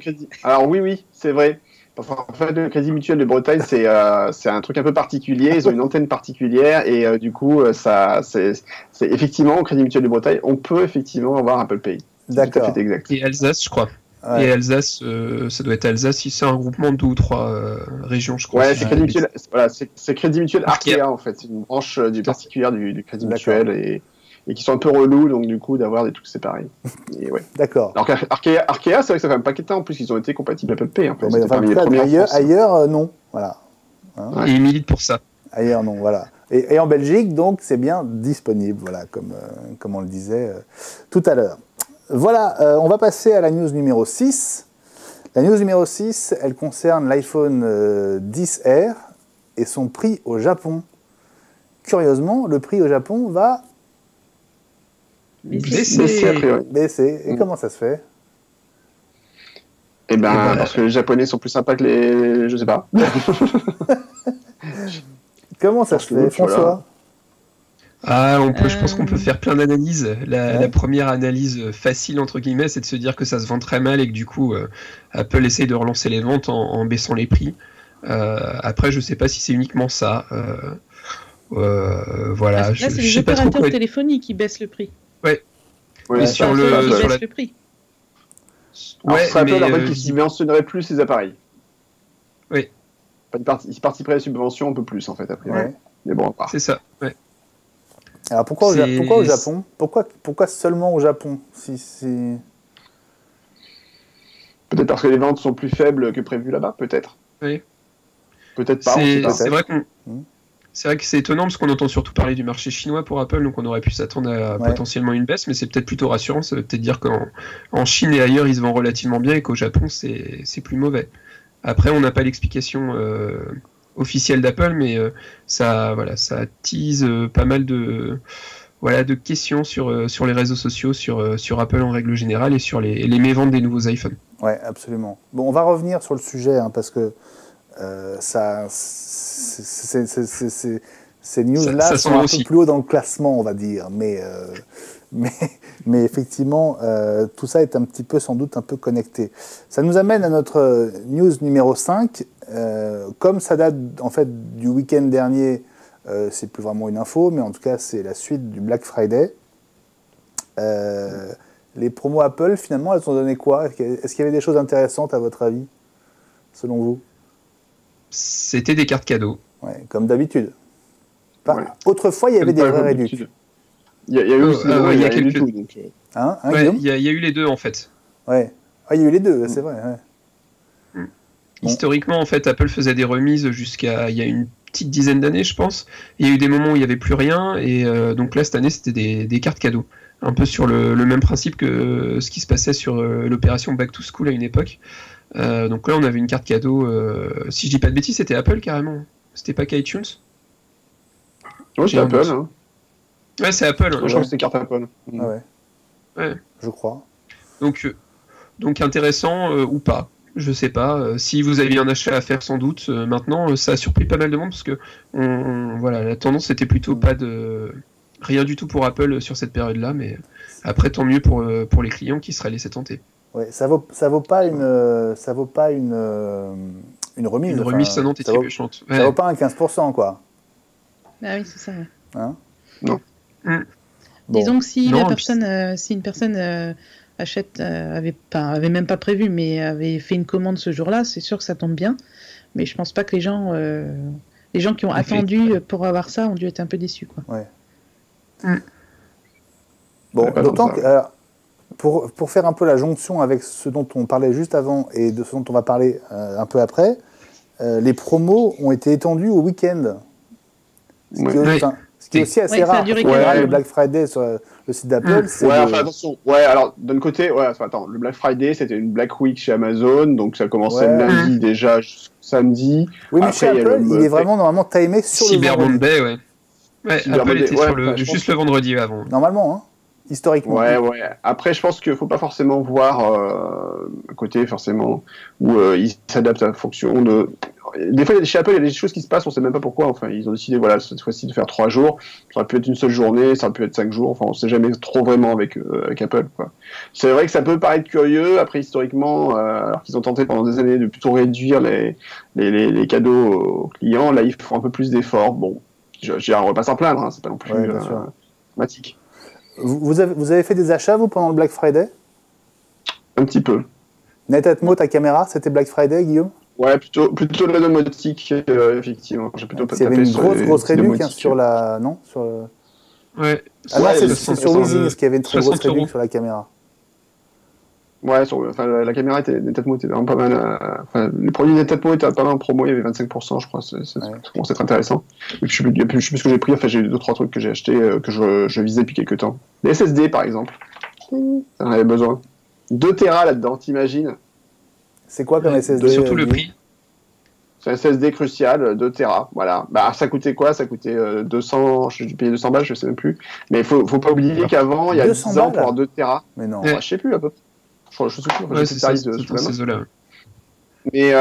Speaker 4: oui, c'est vrai. Parce qu'en fait, le Crédit Mutuel de Bretagne, c'est un truc un peu particulier. Ils ont une antenne particulière et du coup, c'est effectivement au Crédit Mutuel de Bretagne, on peut effectivement avoir Apple Pay.
Speaker 1: D'accord.
Speaker 4: C'est exact.
Speaker 3: Et Alsace, je crois. Ouais. Et Alsace, ça doit être Alsace, si c'est un groupement de 2 ou 3 régions, je crois.
Speaker 4: Ouais, c'est Crédit Mutuel. Voilà, c'est Crédit Mutuel Arkea en fait. C'est une branche particulière du Crédit Mutuel et qui sont un peu relous, donc du coup d'avoir des trucs séparés. Et ouais.
Speaker 1: D'accord.
Speaker 4: Alors Arkea, c'est vrai que ça fait un paquet de temps en plus, ils ont été compatibles Apple Pay. En fait.
Speaker 1: Bon, enfin, ailleurs, non. Voilà.
Speaker 3: Hein, et ils militent pour ça.
Speaker 1: Ailleurs, non. Voilà. Et en Belgique, donc, c'est bien disponible, voilà, comme on le disait tout à l'heure. Voilà, on va passer à la news numéro 6. La news numéro 6, elle concerne l'iPhone XR et son prix au Japon. Curieusement, le prix au Japon va baisser. Et comment ça se fait?
Speaker 4: Eh ben, parce que les Japonais sont plus sympas que les... Je sais pas.
Speaker 1: Comment ça se fait, François?
Speaker 3: Ah, je pense qu'on peut faire plein d'analyses. La première analyse facile, entre guillemets, c'est de se dire que ça se vend très mal et que du coup, Apple essaye de relancer les ventes en baissant les prix. Après, je sais pas si c'est uniquement ça. Voilà.
Speaker 2: Là, c'est les opérateurs téléphoniques qui baissent le prix.
Speaker 3: Ouais.
Speaker 2: Mais sur le prix.
Speaker 4: Alors, ce serait Apple en fait, qui subventionnerait plus ces appareils.
Speaker 3: Oui.
Speaker 4: Ils participeraient à la subvention un peu plus, en fait, après. Ouais. Mais bon, à part.
Speaker 3: C'est ça, ouais.
Speaker 1: Alors pourquoi au Japon? Pourquoi seulement au Japon
Speaker 4: Peut-être parce que les ventes sont plus faibles que prévu là-bas, peut-être.
Speaker 3: Oui.
Speaker 4: Peut-être pas.
Speaker 3: C'est vrai que c'est étonnant parce qu'on entend surtout parler du marché chinois pour Apple, donc on aurait pu s'attendre à potentiellement une baisse, mais c'est peut-être plutôt rassurant. Ça veut peut-être dire qu'en Chine et ailleurs, ils se vendent relativement bien et qu'au Japon, c'est plus mauvais. Après, on n'a pas l'explication officielle d'Apple, mais ça tease pas mal de questions sur les réseaux sociaux, sur Apple en règle générale et sur les méventes des nouveaux iPhones.
Speaker 1: Ouais, absolument. Bon, on va revenir sur le sujet parce que ces news-là sont un peu plus haut dans le classement, on va dire, mais effectivement, tout ça est un petit peu, sans doute, un peu connecté. Ça nous amène à notre news numéro 5. Comme ça date, en fait, du week-end dernier, c'est plus vraiment une info, mais en tout cas, c'est la suite du Black Friday. Les promos Apple, finalement, elles ont donné quoi? Est-ce qu'il y avait des choses intéressantes, à votre avis, selon vous?
Speaker 3: C'était des cartes cadeaux.
Speaker 1: Ouais, comme d'habitude. Autrefois, il y avait des vraies réductions.
Speaker 4: Il y a eu aussi
Speaker 3: il y a quelques...
Speaker 4: tout. Donc...
Speaker 3: il y a eu les deux, en fait.
Speaker 1: Ouais. Il y a eu les deux, c'est vrai. Ouais.
Speaker 3: Historiquement, en fait, Apple faisait des remises jusqu'à il y a une petite dizaine d'années, je pense. Il y a eu des moments où il n'y avait plus rien, et donc là, cette année, c'était des cartes cadeaux. Un peu sur le même principe que ce qui se passait sur l'opération Back to School à une époque. Donc là, on avait une carte cadeau. Si je dis pas de bêtises, c'était Apple carrément. C'était pas qu'iTunes.
Speaker 4: Oui, c'est Apple. Hein.
Speaker 3: Ouais, c'est Apple.
Speaker 4: Je crois que c'était carte Apple.
Speaker 1: Ah ouais.
Speaker 3: Ouais.
Speaker 1: je crois.
Speaker 3: Donc intéressant ou pas. Je sais pas. Si vous aviez un achat à faire, sans doute. Maintenant, ça a surpris pas mal de monde parce que voilà, la tendance était plutôt pas de rien du tout pour Apple sur cette période-là, mais après tant mieux pour les clients qui seraient laissés tenter.
Speaker 1: Ouais, ça vaut pas une remise.
Speaker 3: Une remise sonnante et trébuchante.
Speaker 1: Ça vaut pas un 15%, quoi.
Speaker 2: Ah oui, c'est ça. Ouais.
Speaker 1: Hein?
Speaker 4: Non.
Speaker 1: Bon.
Speaker 2: Disons que si
Speaker 3: Non,
Speaker 2: une personne achète, avait même pas prévu, mais avait fait une commande ce jour-là, c'est sûr que ça tombe bien. Mais je pense pas que les gens qui ont attendu pour avoir ça ont dû être un peu déçus, quoi.
Speaker 1: Ouais.
Speaker 3: Mm.
Speaker 1: Bon, d'autant que pour faire un peu la jonction avec ce dont on parlait juste avant et de ce dont on va parler un peu après, les promos ont été étendues au week-end. Ce qui est aussi assez rare. Le Black Friday sur le site d'Apple, c'est.
Speaker 4: Attention. Ouais, alors d'un côté, le Black Friday, c'était une Black Week chez Amazon, donc ça commençait lundi déjà jusqu'au samedi.
Speaker 1: Oui, mais chez Apple, il est vraiment normalement timé sur le vendredi.
Speaker 3: Cyber Monday, ouais. Apple était sur juste le vendredi avant.
Speaker 1: Normalement, hein. Historiquement.
Speaker 4: Ouais. Après, je pense qu'il ne faut pas forcément voir un côté forcément où ils s'adaptent à fonction de. Des fois, chez Apple, il y a des choses qui se passent, on ne sait même pas pourquoi. Enfin, ils ont décidé, cette fois-ci, de faire 3 jours. Ça aurait pu être une seule journée, ça aurait pu être 5 jours. Enfin, on ne sait jamais trop vraiment avec Apple, quoi. C'est vrai que ça peut paraître curieux. Après, historiquement, alors qu'ils ont tenté pendant des années de plutôt réduire les cadeaux aux clients, là, ils font un peu plus d'efforts. Bon, on ne va pas s'en plaindre, hein, c'est pas non plus dramatique.
Speaker 1: Vous avez fait des achats, vous, pendant le Black Friday?
Speaker 4: Un petit peu.
Speaker 1: Netatmo, ta caméra, c'était Black Friday, Guillaume?
Speaker 4: Ouais, plutôt de la domotique, effectivement. J'ai plutôt
Speaker 1: il y avait une grosse réduction sur la... Non
Speaker 3: Ouais.
Speaker 1: Ah non, c'est sur Weezings qu'il y avait une très grosse réduction sur la caméra.
Speaker 4: Ouais, la caméra Netatmo était vraiment pas mal. Les produits Netatmo étaient pas mal en promo, il y avait 25%, je crois. Ça commence à être intéressant. Et puis, je sais plus ce que j'ai pris. Enfin, j'ai eu 2-3 trucs que j'ai achetés, que je visais depuis quelques temps. Les SSD, par exemple. Ça en avait besoin. 2 Tera là-dedans, t'imagines?
Speaker 1: C'est quoi comme SSD?
Speaker 3: Surtout le prix.
Speaker 4: C'est un SSD crucial, 2 Tera, voilà. Bah, ça coûtait quoi? Ça coûtait 200, j'ai dû payer 200 balles, je sais même plus. Mais faut pas oublier qu'avant, il y a 10 ans, pour avoir 2 Tera.
Speaker 1: Mais non.
Speaker 4: Je sais plus, à peu près. Je sais plus,
Speaker 3: ouais, c'est ça, ces eaux-là.
Speaker 4: Mais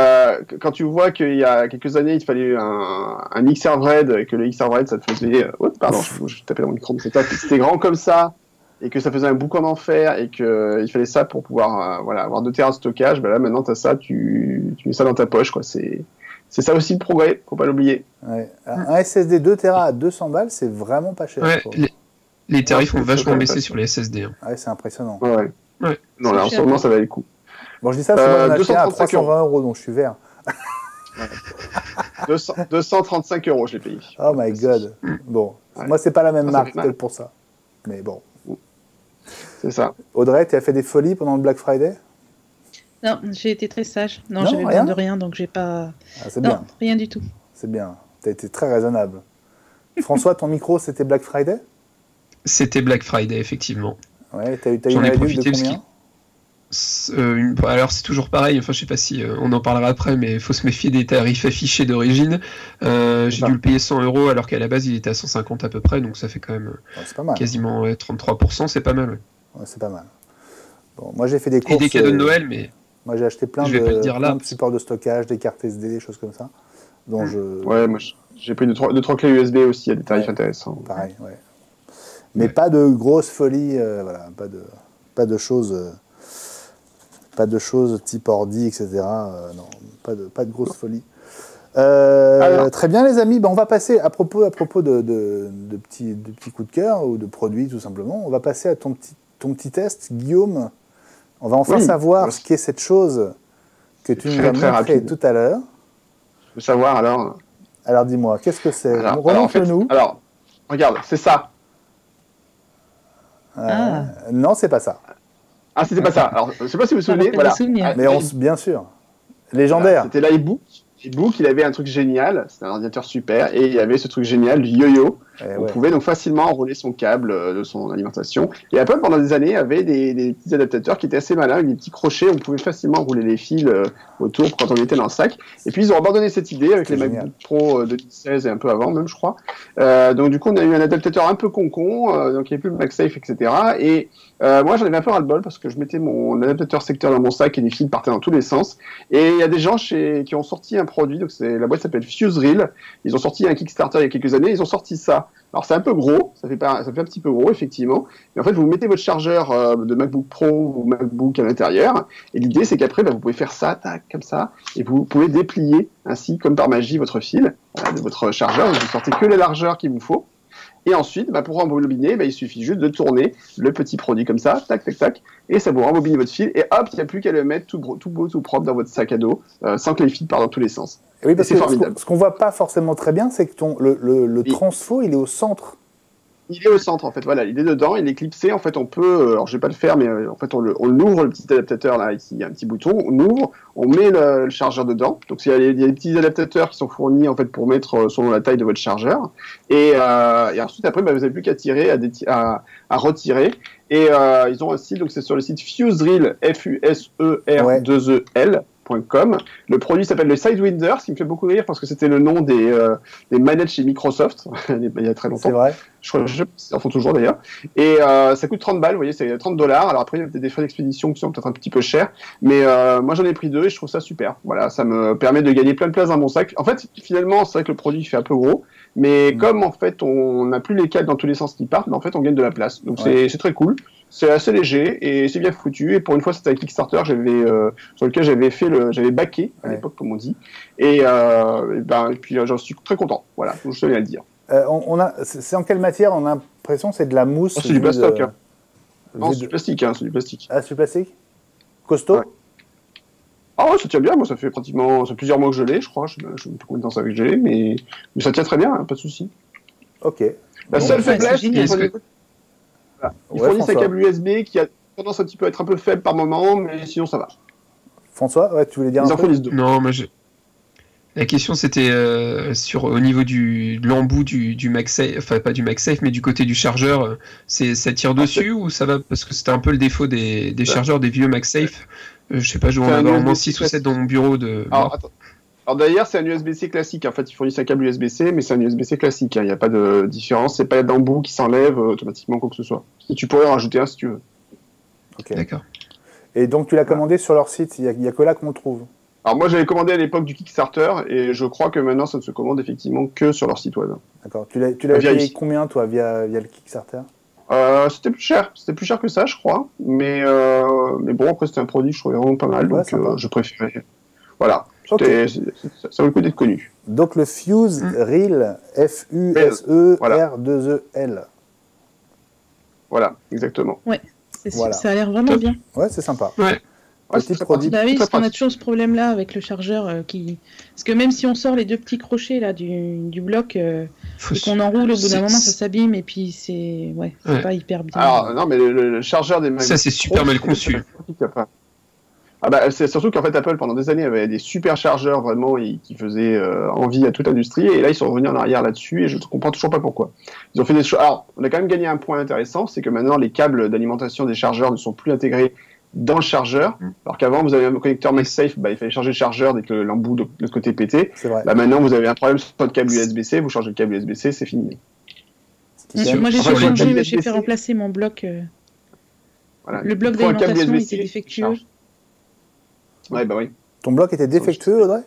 Speaker 4: quand tu vois qu'il y a quelques années, il fallait un Xrvred, et que le Xrvred, ça te faisait... pardon, je tapais dans mon micro, mais c'était grand comme ça, et que ça faisait un boucan d'enfer, et qu'il fallait ça pour pouvoir avoir 2 Tera de stockage, ben là, maintenant, tu as ça, tu mets ça dans ta poche, quoi. C'est ça aussi le progrès, faut pas l'oublier.
Speaker 1: Ouais. Un SSD 2 Tera à 200 balles, c'est vraiment pas cher.
Speaker 3: Ouais, les tarifs ont vachement baissé sur les SSD. Hein.
Speaker 1: Ouais, c'est impressionnant.
Speaker 4: Ouais. Non, là, en ce moment, ça valait le coup.
Speaker 1: Bon, je dis ça, c'est moi, j'en ai acheté à 320 €, donc je suis vert.
Speaker 4: 235 €, je l'ai payé.
Speaker 1: Oh my god. Bon, moi, c'est pas la même marque, peut-être pour ça. Mais bon.
Speaker 4: C'est ça.
Speaker 1: Audrey, tu as fait des folies pendant le Black Friday?
Speaker 2: Non, j'ai été très sage. Non, j'avais besoin de rien, donc j'ai pas...
Speaker 1: c'est bien.
Speaker 2: Rien du tout.
Speaker 1: C'est bien. Tu as été très raisonnable. François, ton micro, c'était Black Friday?
Speaker 3: C'était Black Friday, effectivement.
Speaker 1: Ouais, t'as eu une réduction de combien?
Speaker 3: Alors c'est toujours pareil, enfin je sais pas si on en parlera après, mais il faut se méfier des tarifs affichés d'origine. J'ai dû le payer 100 € alors qu'à la base il était à 150 à peu près, donc ça fait quand même quasiment 33%, c'est pas mal.
Speaker 1: Ouais, c'est pas mal. Bon, moi j'ai fait des courses.
Speaker 3: Et des cadeaux de Noël, mais.
Speaker 1: Moi j'ai acheté plein de supports de stockage, des cartes SD, des choses comme ça. Donc
Speaker 4: Ouais, moi j'ai pris 2-3 clés USB aussi, il y a des tarifs intéressants.
Speaker 1: Pareil, ouais. Mais pas de grosses folies, voilà, pas de choses type ordi, etc. Non, pas de grosses folies. Très bien les amis, on va passer à propos de petits coups de cœur ou de produits tout simplement. On va passer à ton petit test, Guillaume. On va enfin savoir ce qu'est cette chose que tu nous as montré tout à l'heure.
Speaker 4: Je veux savoir alors.
Speaker 1: Alors dis-moi, qu'est-ce que c'est? Remontre-nous.
Speaker 4: Alors, regarde, c'est ça.
Speaker 1: Non, c'est pas ça.
Speaker 4: Ah, c'était pas ça. Alors, je sais pas si vous vous souvenez. Voilà.
Speaker 1: Mais bien sûr. Légendaire.
Speaker 4: C'était l'iBook. l'iBook, il avait un truc génial. C'était un ordinateur super. Et il y avait ce truc génial du yo-yo. On pouvait donc facilement enrouler son câble de son alimentation. Et Apple, pendant des années, avait des petits adaptateurs qui étaient assez malins, avec des petits crochets. On pouvait facilement enrouler les fils autour quand on était dans le sac. Et puis, ils ont abandonné cette idée avec les MacBook Pro 2016 et un peu avant, même, je crois. Donc, du coup, on a eu un adaptateur un peu con-con, donc il n'y avait plus le MagSafe, etc. Et moi, j'en avais un peu ras-le-bol parce que je mettais mon adaptateur secteur dans mon sac et les fils partaient dans tous les sens. Et il y a des gens qui ont sorti un produit, donc la boîte s'appelle FuseReel. Ils ont sorti un Kickstarter il y a quelques années, ils ont sorti ça. Alors c'est un peu gros, ça fait un petit peu gros effectivement, mais en fait vous mettez votre chargeur de MacBook Pro ou MacBook à l'intérieur, et l'idée c'est qu'après vous pouvez faire ça, tac, comme ça, et vous pouvez déplier ainsi comme par magie votre fil de votre chargeur, vous sortez que la largeur qu'il vous faut. Et ensuite, pour rembobiner, il suffit juste de tourner le petit produit comme ça, tac, tac, tac, et ça vous rembobine votre fil, et hop, il n'y a plus qu'à le mettre tout beau, tout propre dans votre sac à dos, sans que les fils partent dans tous les sens.
Speaker 1: Et oui, parce que ce qu'on voit pas forcément très bien, c'est que le transfo, il est au centre.
Speaker 4: Il est au centre, en fait, voilà, il est dedans, il est clipsé, en fait, on peut, alors je vais pas le faire, mais en fait, on ouvre le petit adaptateur, là, ici, il y a un petit bouton, on ouvre, on met le chargeur dedans, donc il y a des petits adaptateurs qui sont fournis, en fait, pour mettre selon la taille de votre chargeur, et ensuite, après, vous n'avez plus qu'à tirer, à retirer, et ils ont un site, donc c'est sur le site FuseReel, FUSER2EL.com. Le produit s'appelle le Sidewinder, ce qui me fait beaucoup rire parce que c'était le nom des manettes chez Microsoft il y a très longtemps.
Speaker 1: C'est vrai.
Speaker 4: Je crois qu'ils en font toujours d'ailleurs. Et ça coûte 30 balles, vous voyez, c'est $30. Alors après, il y a des frais d'expédition qui sont peut-être un petit peu chers, mais moi j'en ai pris 2 et je trouve ça super. Voilà, ça me permet de gagner plein de place dans mon sac. En fait, finalement, c'est vrai que le produit fait un peu gros, mais comme en fait on n'a plus les câbles dans tous les sens qui partent, en fait on gagne de la place. Donc c'est très cool. C'est assez léger et c'est bien foutu. Et pour une fois, c'était un Kickstarter sur lequel j'avais backé à l'époque, comme on dit. Et puis j'en suis très content. Voilà, je tenais à le dire.
Speaker 1: C'est en quelle matière? On a l'impression que c'est de la mousse.
Speaker 4: C'est du plastique. Non, c'est du plastique. C'est du plastique.
Speaker 1: Ah, c'est du plastique? Costaud?
Speaker 4: Ah ouais, ça tient bien. Moi, ça fait plusieurs mois que je l'ai, je crois. Je ne sais pas combien de temps ça fait que je l'ai, mais ça tient très bien, pas de souci.
Speaker 1: Ok.
Speaker 4: La seule faiblesse, il fournit un câble USB qui a tendance un petit peu à être un peu faible par moment, mais sinon ça va.
Speaker 1: François, tu voulais dire un truc?
Speaker 3: Non, mais la question c'était au niveau de l'embout du MagSafe, enfin pas du MagSafe, mais du côté du chargeur, ça tire dessus ou ça va? Parce que c'était un peu le défaut des chargeurs des vieux MagSafe. Je sais pas, je vais en avoir au moins 6 ou 7 dans mon bureau
Speaker 4: Alors d'ailleurs, c'est un USB-C classique. En fait, ils fournissent un câble USB-C, mais c'est un USB-C classique. Il n'y a pas de différence. C'est pas d'embout qui s'enlève automatiquement, quoi que ce soit. Et tu pourrais en rajouter un si tu veux.
Speaker 1: Ok.
Speaker 3: D'accord.
Speaker 1: Et donc, tu l'as commandé sur leur site. Il n'y a que là qu'on le trouve.
Speaker 4: Alors moi, j'avais commandé à l'époque du Kickstarter, et je crois que maintenant, ça ne se commande effectivement que sur leur site web.
Speaker 1: D'accord. Tu l'as payé combien, toi, via le Kickstarter?
Speaker 4: C'était plus cher. C'était plus cher que ça, je crois. Mais bon, après, c'était un produit que je trouvais vraiment pas mal, donc je préférais. Voilà. Okay. Ça vaut le coup d'être connu.
Speaker 1: Donc le FuseReel, FUSER2EL.
Speaker 4: Voilà, exactement.
Speaker 2: Ouais, ça a l'air vraiment bien.
Speaker 1: Ouais, c'est sympa.
Speaker 3: Ouais.
Speaker 1: Petit produit.
Speaker 2: Bah oui, parce qu'on a toujours ce problème-là avec le chargeur Parce que même si on sort les 2 petits crochets là du bloc et qu'on enroule, au bout d'un moment, ça s'abîme et puis c'est pas hyper bien.
Speaker 4: Alors, non, mais le chargeur des MacBook
Speaker 3: ça, c'est super mal conçu.
Speaker 4: C'est surtout qu'en fait Apple pendant des années avait des super chargeurs vraiment qui faisaient envie à toute l'industrie, et là ils sont revenus en arrière là-dessus et je ne comprends toujours pas pourquoi. Ils ont fait des choses. Alors on a quand même gagné un point intéressant, c'est que maintenant les câbles d'alimentation des chargeurs ne sont plus intégrés dans le chargeur, alors qu'avant vous avez un connecteur MagSafe, il fallait changer le chargeur dès que l'embout de l'autre côté pétait. Là maintenant vous avez un problème sur votre câble USB-C, vous changez le câble USB-C, c'est fini.
Speaker 2: Moi j'ai fait remplacer mon bloc. Voilà. Le bloc d'alimentation était défectueux.
Speaker 4: Ouais, bah oui.
Speaker 1: Ton bloc était défectueux, Audrey?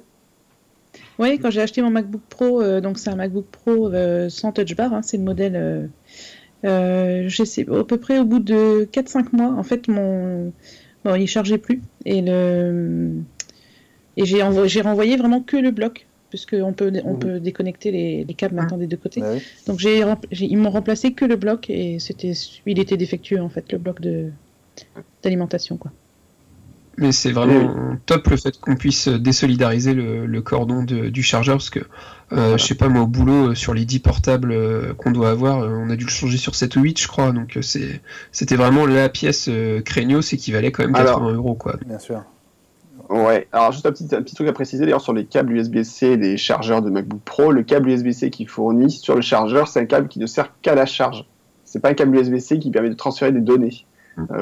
Speaker 2: Oui, quand j'ai acheté mon MacBook Pro, donc c'est un MacBook Pro sans touch bar, c'est le modèle, je sais, à peu près au bout de 4-5 mois, en fait, il chargeait plus. Et j'ai renvoyé vraiment que le bloc, puisqu'on peut déconnecter les câbles maintenant des 2 côtés. Bah oui. Donc ils m'ont remplacé que le bloc, et il était défectueux, en fait, le bloc d'alimentation, quoi.
Speaker 3: Mais c'est vraiment top le fait qu'on puisse désolidariser le cordon du chargeur, parce que je sais pas, moi au boulot, sur les 10 portables qu'on doit avoir, on a dû le changer sur 7 ou 8 je crois, donc c'était vraiment la pièce craignos, et qui valait quand même 80 €, quoi.
Speaker 1: Bien sûr.
Speaker 4: Ouais, alors juste un petit truc à préciser, d'ailleurs sur les câbles USB-C des chargeurs de MacBook Pro, le câble USB-C qui fournit sur le chargeur, c'est un câble qui ne sert qu'à la charge. C'est pas un câble USB-C qui permet de transférer des données,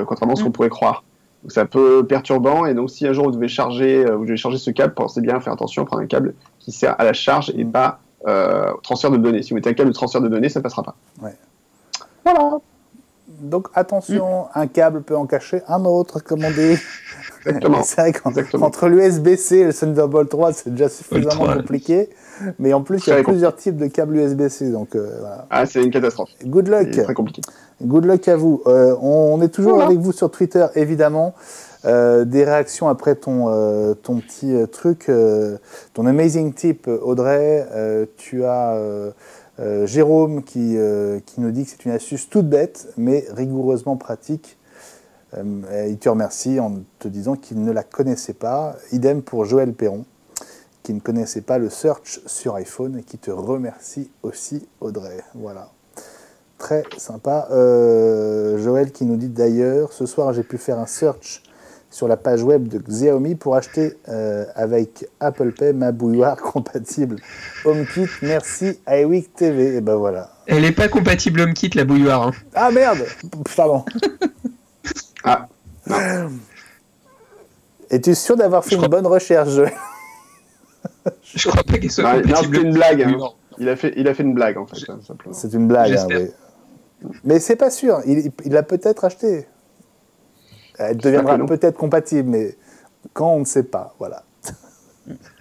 Speaker 4: contrairement à ce qu'on pourrait croire. Donc c'est un peu perturbant, et donc si un jour vous devez charger ce câble, pensez bien à faire attention, à prendre un câble qui sert à la charge et pas au transfert de données. Si vous mettez un câble de transfert de données, ça ne passera pas.
Speaker 1: Ouais.
Speaker 4: Voilà.
Speaker 1: Donc attention, un câble peut en cacher un autre, comme on dit.
Speaker 4: Exactement.
Speaker 1: C'est vrai qu'entre l'USB-C et le Thunderbolt 3, c'est déjà suffisamment compliqué. Mais en plus, il y a plusieurs types de câbles USB-C. Donc, voilà.
Speaker 4: Ah, c'est une catastrophe.
Speaker 1: Good luck.
Speaker 4: C'est très compliqué.
Speaker 1: Good luck à vous. On est toujours avec vous sur Twitter, évidemment. Des réactions après ton petit truc, ton amazing tip, Audrey. Tu as Jérôme qui nous dit que c'est une astuce toute bête, mais rigoureusement pratique. Il te remercie en te disant qu'il ne la connaissait pas. Idem pour Joël Perron, qui ne connaissait pas le search sur iPhone et qui te remercie aussi, Audrey. Voilà. Très sympa. Joël qui nous dit d'ailleurs, ce soir j'ai pu faire un search sur la page web de Xiaomi pour acheter avec Apple Pay ma bouilloire compatible HomeKit. Merci iWeek TV. Et ben voilà.
Speaker 3: Elle n'est pas compatible HomeKit, la bouilloire. Hein.
Speaker 1: Ah merde. Pardon.
Speaker 4: Ah. Non.
Speaker 1: Es-tu sûr d'avoir fait une bonne recherche, Joël?
Speaker 3: Je crois pas qu'elle soit compatible.
Speaker 4: Non, c'était une blague. Hein. Il a fait une blague, en fait. Simplement.
Speaker 1: C'est une blague. Hein, oui. Mais c'est pas sûr. Il l'a peut-être acheté. Elle deviendra peut-être compatible, mais quand, on ne sait pas. Voilà.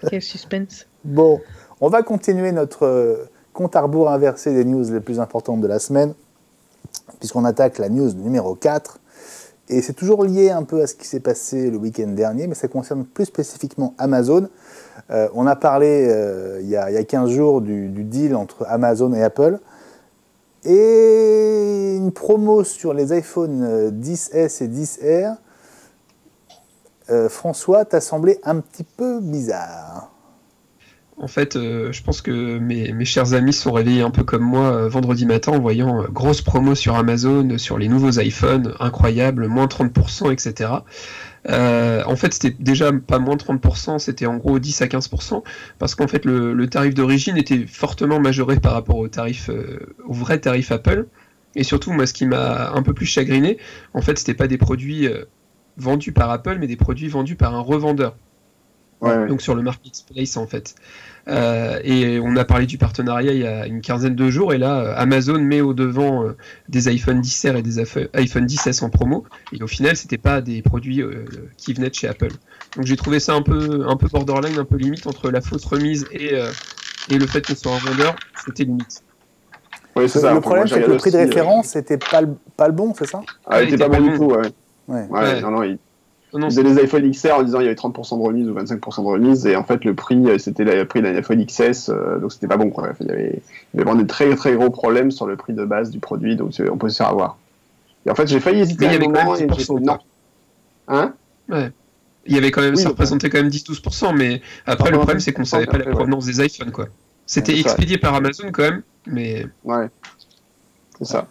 Speaker 2: Quel suspense.
Speaker 1: Bon, on va continuer notre compte à rebours inversé des news les plus importantes de la semaine, puisqu'on attaque la news numéro 4. Et c'est toujours lié un peu à ce qui s'est passé le week-end dernier, mais ça concerne plus spécifiquement Amazon. On a parlé il y a 15 jours du deal entre Amazon et Apple. Et une promo sur les iPhone 10S et 10R, François, t'a semblé un petit peu bizarre.
Speaker 3: En fait, je pense que mes chers amis se sont réveillés un peu comme moi vendredi matin en voyant grosse promo sur Amazon, sur les nouveaux iPhones, incroyable, moins 30%, etc. En fait, c'était déjà pas moins 30%, c'était en gros 10 à 15%, parce qu'en fait, le tarif d'origine était fortement majoré par rapport au vrai tarif Apple. Et surtout, moi, ce qui m'a un peu plus chagriné, en fait, c'était pas des produits vendus par Apple, mais des produits vendus par un revendeur.
Speaker 4: Ouais.
Speaker 3: Donc sur le marketplace en fait. Et on a parlé du partenariat il y a une quinzaine de jours, et là Amazon met au devant des iPhone 10R et des iPhone 10S en promo, et au final c'était pas des produits qui venaient de chez Apple. Donc j'ai trouvé ça un peu borderline, un peu limite entre la fausse remise et le fait que ce soit un vendeur, c'était limite.
Speaker 4: Oui, c'est ça.
Speaker 1: Le problème c'est que le prix de référence n'était pas le bon, c'est ça?
Speaker 4: Ah, il était pas bon du tout, ouais.
Speaker 1: Ouais.
Speaker 4: Non, ils faisaient les iPhone XR en disant il y avait 30% de remise ou 25% de remise, et en fait le prix c'était le prix d'un iPhone XS, donc c'était pas bon quoi. Il y avait vraiment des très très gros problèmes sur le prix de base du produit, donc on peut se faire avoir. Et en fait j'ai failli hésiter un moment et j'ai fait non. Hein?
Speaker 3: Ouais. Il y avait quand même, ça représentait quand même 10-12%, mais après le problème c'est qu'on savait pas la provenance des iPhones quoi. C'était expédié par Amazon quand même, mais. Ouais.
Speaker 4: C'est ça.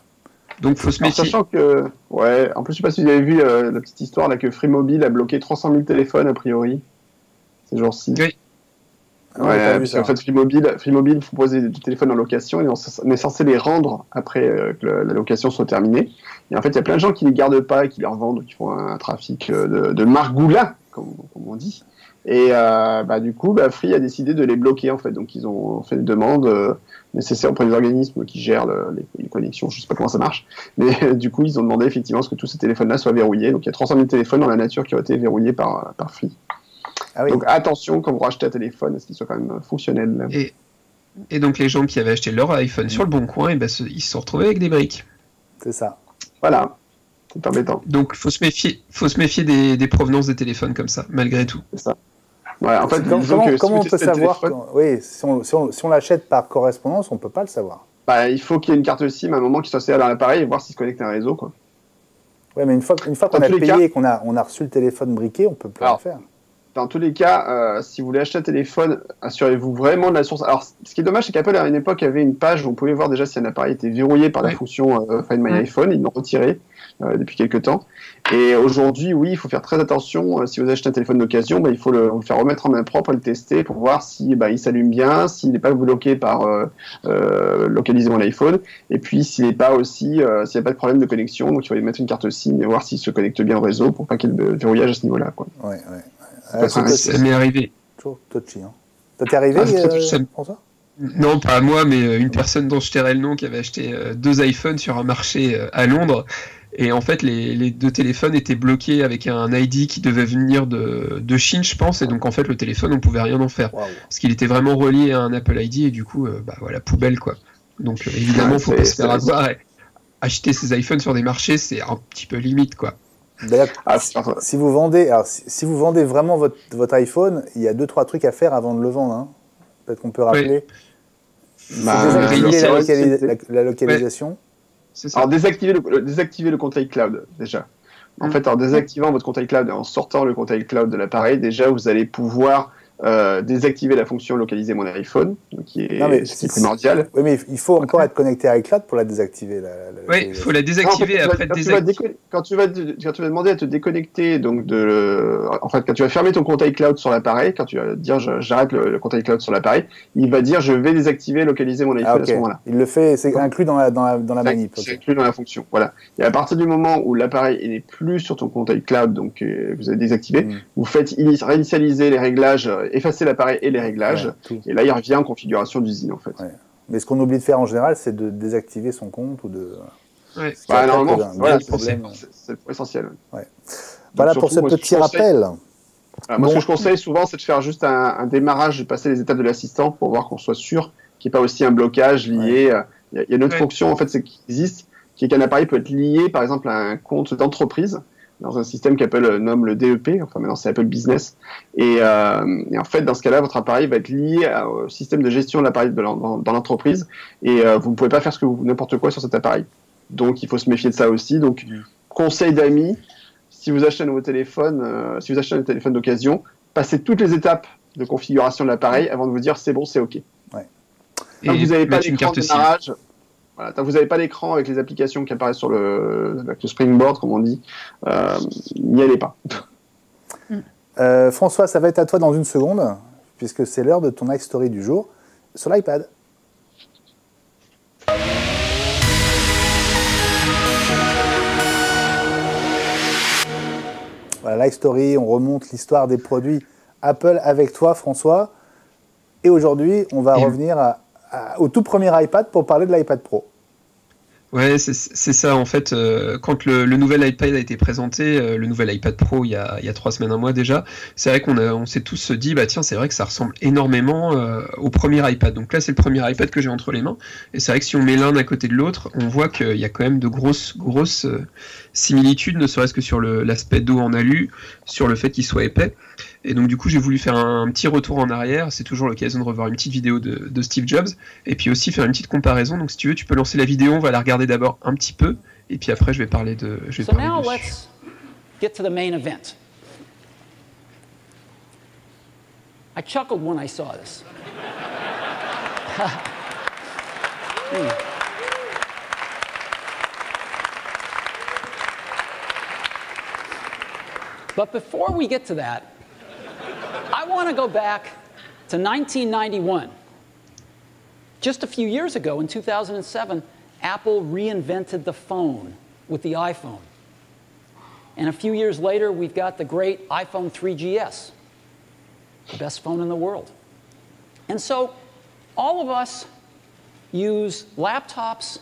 Speaker 3: Donc faut se méfier.
Speaker 4: Sachant que, en plus je sais pas si vous avez vu la petite histoire là que Free Mobile a bloqué 300 000 téléphones a priori ces jours-ci.
Speaker 3: Oui.
Speaker 4: Ouais, parce qu'en fait Free Mobile proposait des téléphones en location et on est censé les rendre après que la location soit terminée. Et en fait il y a plein de gens qui les gardent pas, qui les revendent, qui font un trafic de margoulin comme on dit. Et du coup, Free a décidé de les bloquer en fait. Donc ils ont fait des demandes nécessaires auprès des organismes qui gèrent les connexions. Je sais pas comment ça marche, mais du coup ils ont demandé effectivement ce que tous ces téléphones-là soient verrouillés. Donc il y a 300 000 téléphones dans la nature qui ont été verrouillés par Free. Ah oui. Donc attention quand vous rachetez un téléphone, à ce qu'il soit quand même fonctionnel.
Speaker 3: Et donc les gens qui avaient acheté leur iPhone sur le bon coin, ils se sont retrouvés avec des briques.
Speaker 1: C'est ça.
Speaker 4: Voilà. C'est embêtant.
Speaker 3: Donc faut se méfier des provenances des téléphones comme ça, malgré tout.
Speaker 4: C'est ça. Ouais, en fait,
Speaker 1: comment on peut savoir si on l'achète par correspondance, on peut pas le savoir.
Speaker 4: Il faut qu'il y ait une carte SIM à un moment qui soit serrée dans l'appareil et voir s'il se connecte à un réseau, quoi.
Speaker 1: Ouais, mais une fois qu'on a payé et qu'on a reçu le téléphone briqué, on peut plus rien faire.
Speaker 4: dans tous les cas, si vous voulez acheter un téléphone, assurez-vous vraiment de la source. Alors, ce qui est dommage, c'est qu'Apple, à une époque, avait une page où on pouvait voir déjà si un appareil était verrouillé par la fonction Find My iPhone. Ils l'ont retiré depuis quelques temps. Et aujourd'hui, oui, il faut faire très attention. Si vous achetez un téléphone d'occasion, il faut le faire remettre en main propre et le tester pour voir si il s'allume bien, s'il n'est pas bloqué par localiser mon iPhone, et puis s'il n'est pas aussi, s'il n'y a pas de problème de connexion. Donc, il faut lui mettre une carte SIM et voir s'il se connecte bien au réseau pour pas qu'il y ait de verrouillage à ce niveau-là.
Speaker 3: Ça m'est arrivé.
Speaker 1: Toujours touchy. Hein. Ça t'est arrivé, François ?
Speaker 3: Non, pas à moi, mais une personne dont je tairai le nom qui avait acheté 2 iPhones sur un marché à Londres. Et en fait, les 2 téléphones étaient bloqués avec un ID qui devait venir de Chine, je pense. Et donc, en fait, le téléphone, on pouvait rien en faire. Wow. Parce qu'il était vraiment relié à un Apple ID. Et du coup, voilà, poubelle, quoi. Donc, évidemment, il faut pas se faire avoir. Acheter ces iPhones sur des marchés, c'est un petit peu limite, quoi.
Speaker 1: D'ailleurs, si vous vendez vraiment votre iPhone, il y a 2-3 trucs à faire avant de le vendre. Hein. Peut-être qu'on peut rappeler. Désactiver la localisation.
Speaker 4: Alors, désactiver le compte iCloud, déjà. En fait, en désactivant votre compte iCloud et en sortant le compte iCloud de l'appareil, déjà, vous allez pouvoir désactiver la fonction localiser mon iPhone, qui est primordial.
Speaker 1: Oui, mais il faut encore être connecté à iCloud pour la désactiver.
Speaker 3: Oui, il faut la désactiver après désactiver.
Speaker 4: Quand tu vas demander à te déconnecter, donc en fait, quand tu vas fermer ton compte iCloud sur l'appareil, quand tu vas dire j'arrête le compte iCloud sur l'appareil, il va dire je vais désactiver, localiser mon iPhone à ce moment-là.
Speaker 1: Il le fait, c'est inclus dans la manip.
Speaker 4: C'est inclus dans la fonction, voilà. Et à partir du moment où l'appareil n'est plus sur ton compte iCloud, donc vous avez désactivé, vous faites réinitialiser les réglages, effacer l'appareil et les réglages, et là il revient en configuration d'usine en fait.
Speaker 1: Ouais. Mais ce qu'on oublie de faire en général, c'est de désactiver son compte ou de.
Speaker 4: Normalement, c'est essentiel.
Speaker 1: Ouais. Voilà pour ce petit rappel.
Speaker 4: Moi, ce que je conseille souvent, c'est de faire juste un démarrage, de passer les étapes de l'assistant pour voir qu'on soit sûr qu'il n'y ait pas aussi un blocage lié. Il y a une autre fonction en fait, qui existe, qui est qu'un appareil peut être lié, par exemple, à un compte d'entreprise dans un système qu'Apple nomme le DEP, enfin maintenant c'est Apple Business, et en fait dans ce cas-là votre appareil va être lié au système de gestion de l'appareil dans l'entreprise, et vous ne pouvez pas faire n'importe quoi sur cet appareil. Donc il faut se méfier de ça aussi. Donc conseil d'amis, si vous achetez un nouveau téléphone, si vous achetez un téléphone d'occasion, passez toutes les étapes de configuration de l'appareil avant de vous dire c'est bon, c'est ok. Tant que vous n'avez pas l'écran de démarrage, voilà, tant que vous n'avez pas l'écran avec les applications qui apparaissent sur le springboard, comme on dit, n'y allez pas.
Speaker 1: François, ça va être à toi dans une seconde, puisque c'est l'heure de ton iStory du jour sur l'iPad. Voilà, l'iStory, on remonte l'histoire des produits Apple avec toi, François. Et aujourd'hui, on va revenir au tout premier iPad pour parler de l'iPad Pro.
Speaker 3: Ouais, c'est ça. En fait, quand le nouvel iPad a été présenté, le nouvel iPad Pro, il y a 3 semaines, un mois déjà, c'est vrai qu'on s'est tous dit, bah tiens, c'est vrai que ça ressemble énormément au premier iPad. Donc là, c'est le premier iPad que j'ai entre les mains. Et c'est vrai que si on met l'un à côté de l'autre, on voit qu'il y a quand même de grosses similitudes, ne serait-ce que sur l'aspect dos en alu, sur le fait qu'il soit épais. Et donc du coup, j'ai voulu faire un petit retour en arrière. C'est toujours l'occasion de revoir une petite vidéo de Steve Jobs. Et puis aussi faire une petite comparaison. Donc si tu veux, tu peux lancer la vidéo, on va la regarder d'abord un petit peu. Et puis après, je vais parler de...
Speaker 5: So now let's get to the main event. I chuckled when I saw this. But before we get to that, I want to go back to 1991. Just a few years ago, in 2007, Apple reinvented the phone with the iPhone. And a few years later, we've got the great iPhone 3GS, the best phone in the world. And so all of us use laptops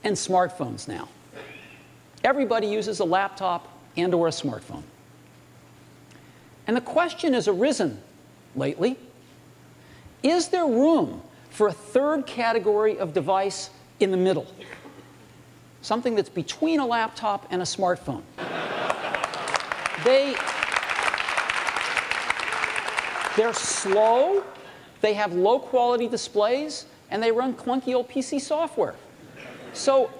Speaker 5: and smartphones now. Everybody uses a laptop and or a smartphone. And the question has arisen lately, is there room for a third category of device in the middle? Something that's between a laptop and a smartphone. They're slow, they have low quality displays, and they run clunky old PC software. So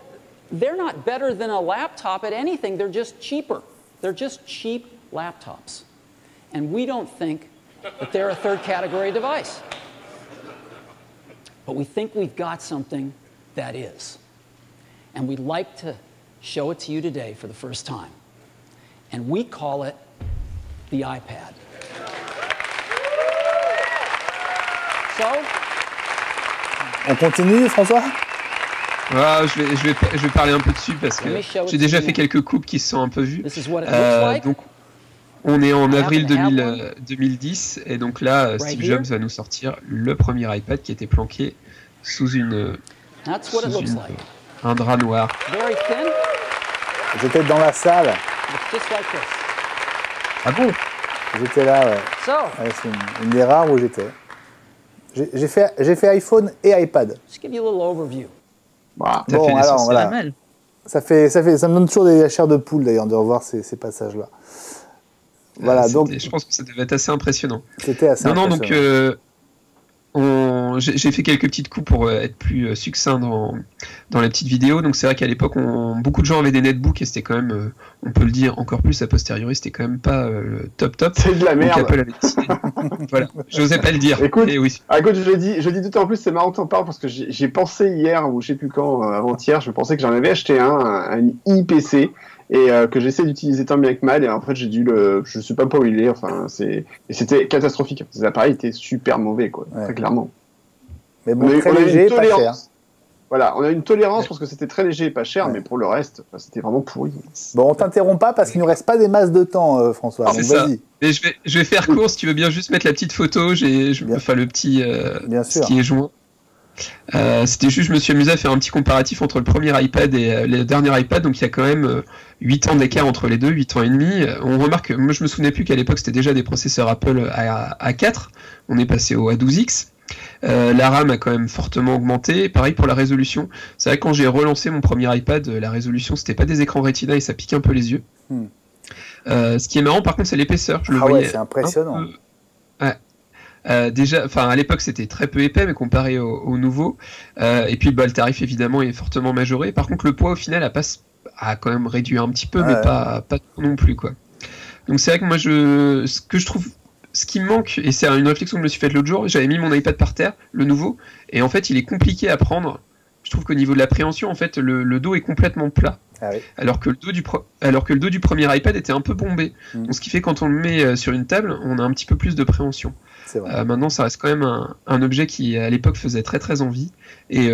Speaker 5: they're not better than a laptop at anything, they're just cheaper. They're just cheap laptops. and we don't think that they're a third category device. But we think we've got something that is. And we'd like to show it to you today for the first time. And we call it the iPad. So,
Speaker 1: On continue, François?
Speaker 3: Ah, je vais parler un peu dessus parce que j'ai déjà fait quelques coupes qui se sont un peu vues. Donc, on est en avril 2010 et donc là, Steve Jobs va nous sortir le premier iPad qui était planqué sous un drap noir.
Speaker 1: J'étais dans la salle.
Speaker 3: Ah bon?
Speaker 1: J'étais là, ouais. Ouais, c'est une des rares où j'étais. J'ai fait iPhone et iPad.
Speaker 4: Voilà.
Speaker 1: Bon, alors voilà.
Speaker 2: Pas mal.
Speaker 1: Ça me donne toujours des chairs de poule d'ailleurs de revoir ces passages-là. Voilà, donc
Speaker 3: Je pense que ça devait être assez impressionnant.
Speaker 1: c'était assez impressionnant.
Speaker 3: Donc j'ai fait quelques petites coupes pour être plus succinct dans la petite vidéo. Donc c'est vrai qu'à l'époque, beaucoup de gens avaient des netbooks et c'était quand même, on peut le dire encore plus a posteriori, c'était quand même pas top.
Speaker 4: C'est de la merde.
Speaker 3: Donc Apple avait décidé. Voilà, j'osais pas le dire.
Speaker 4: Écoute,
Speaker 3: et oui.
Speaker 4: écoute, je dis tout en plus, c'est marrant que t'en parles parce que j'ai pensé hier ou je sais plus quand, avant-hier, je pensais que j'en avais acheté un iPC et que j'essaie d'utiliser tant bien que mal et en fait j'ai dû je sais pas où il est, enfin et c'était catastrophique. Ces appareils étaient super mauvais quoi, très clairement.
Speaker 1: Mais bon, très léger, pas cher.
Speaker 4: Voilà, on a une tolérance parce que c'était très léger et pas cher, mais pour le reste, c'était vraiment pourri.
Speaker 1: Bon, on t'interrompt pas parce qu'il nous reste pas des masses de temps, François.
Speaker 3: C'est
Speaker 1: Donc
Speaker 3: ça.
Speaker 1: vas-y.
Speaker 3: Et je vais faire court si tu veux bien juste mettre la petite photo. Enfin le petit
Speaker 1: Bien
Speaker 3: ce
Speaker 1: sûr.
Speaker 3: qui est joint. C'était juste, je me suis amusé à faire un petit comparatif entre le premier iPad et le dernier iPad. Donc il y a quand même 8 ans d'écart entre les deux, 8 ans et demi. On remarque, moi je me souvenais plus qu'à l'époque c'était déjà des processeurs Apple à 4. On est passé au A12X. La RAM a quand même fortement augmenté. Pareil pour la résolution. C'est vrai que quand j'ai relancé mon premier iPad, la résolution c'était pas des écrans Retina et ça pique un peu les yeux. Ce qui est marrant par contre c'est l'épaisseur. Je le voyais
Speaker 1: c'est impressionnant.
Speaker 3: Déjà, enfin à l'époque c'était très peu épais, mais comparé au nouveau. Et puis le tarif évidemment est fortement majoré. Par contre le poids au final a quand même réduit un petit peu, mais pas trop non plus quoi. Donc c'est vrai que moi ce qui me manque, et c'est une réflexion que je me suis faite l'autre jour, j'avais mis mon iPad par terre, le nouveau, et en fait il est compliqué à prendre. Je trouve qu'au niveau de l'appréhension, en fait, le dos est complètement plat. Ah oui. Alors que le dos du premier iPad était un peu bombé. Donc, ce qui fait que quand on le met sur une table, on a un petit peu plus de préhension. Maintenant, ça reste quand même un objet qui, à l'époque, faisait très très envie. Et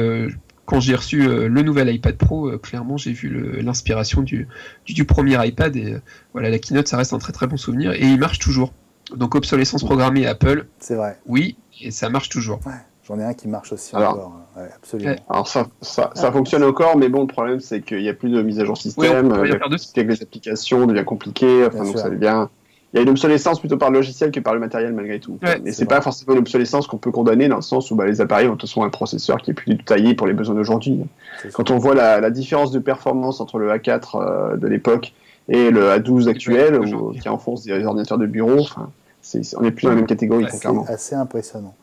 Speaker 3: quand j'ai reçu le nouvel iPad Pro, clairement, j'ai vu l'inspiration du premier iPad. Et voilà, la keynote, ça reste un très très bon souvenir. Et il marche toujours. Donc, obsolescence programmée Apple.
Speaker 1: C'est vrai.
Speaker 3: Oui, et ça marche toujours.
Speaker 1: Ouais. J'en ai un qui marche aussi encore. Ouais, absolument.
Speaker 4: Alors ça fonctionne encore, mais bon, le problème c'est qu'il n'y a plus de mise à jour système, avec les applications devient compliqué, enfin, donc ça devient... Il y a une obsolescence plutôt par le logiciel que par le matériel malgré tout. Ouais, mais c'est pas forcément une obsolescence qu'on peut condamner dans le sens où les appareils ont de toute façon un processeur qui est plus taillé pour les besoins d'aujourd'hui. Quand on voit la différence de performance entre le A4 de l'époque et le A12 actuel, qui enfonce des ordinateurs de bureau, on n'est plus dans la même catégorie, clairement.
Speaker 1: C'est assez impressionnant.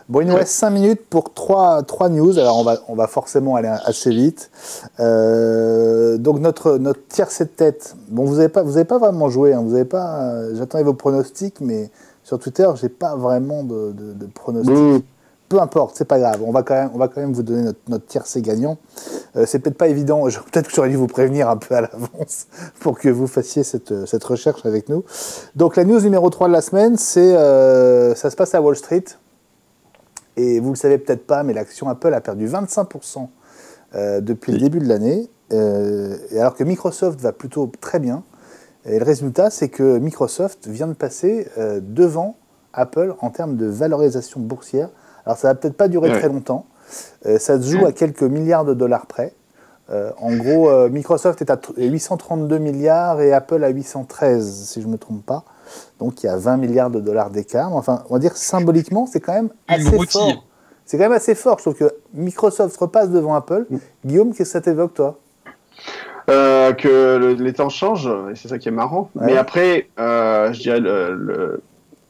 Speaker 1: Bon, il nous reste 5 minutes pour 3 news, alors on va forcément aller assez vite. Donc notre tiercé de tête, bon, vous avez pas vraiment joué, hein, j'attendais vos pronostics, mais sur Twitter, j'ai pas vraiment de pronostics. Peu importe, c'est pas grave, on va quand même vous donner notre tiercé gagnant. C'est peut-être pas évident, peut-être que j'aurais dû vous prévenir un peu à l'avance pour que vous fassiez cette recherche avec nous. Donc la news numéro 3 de la semaine, ça se passe à Wall Street. Et vous ne le savez peut-être pas, mais l'action Apple a perdu 25% depuis le début de l'année, et alors que Microsoft va plutôt très bien. Et le résultat, c'est que Microsoft vient de passer devant Apple en termes de valorisation boursière. Alors ça ne va peut-être pas durer très longtemps. Ça se joue à quelques milliards de dollars près. En gros, Microsoft est à 832 milliards et Apple à 813, si je ne me trompe pas. Donc il y a 20 milliards de dollars d'écart. Enfin, on va dire symboliquement, c'est quand même assez fort. C'est quand même assez fort. Je trouve que Microsoft repasse devant Apple. Guillaume, qu'est-ce que ça t'évoque, toi ?
Speaker 4: Que les temps changent, et c'est ça qui est marrant. Ouais. Mais après, je dirais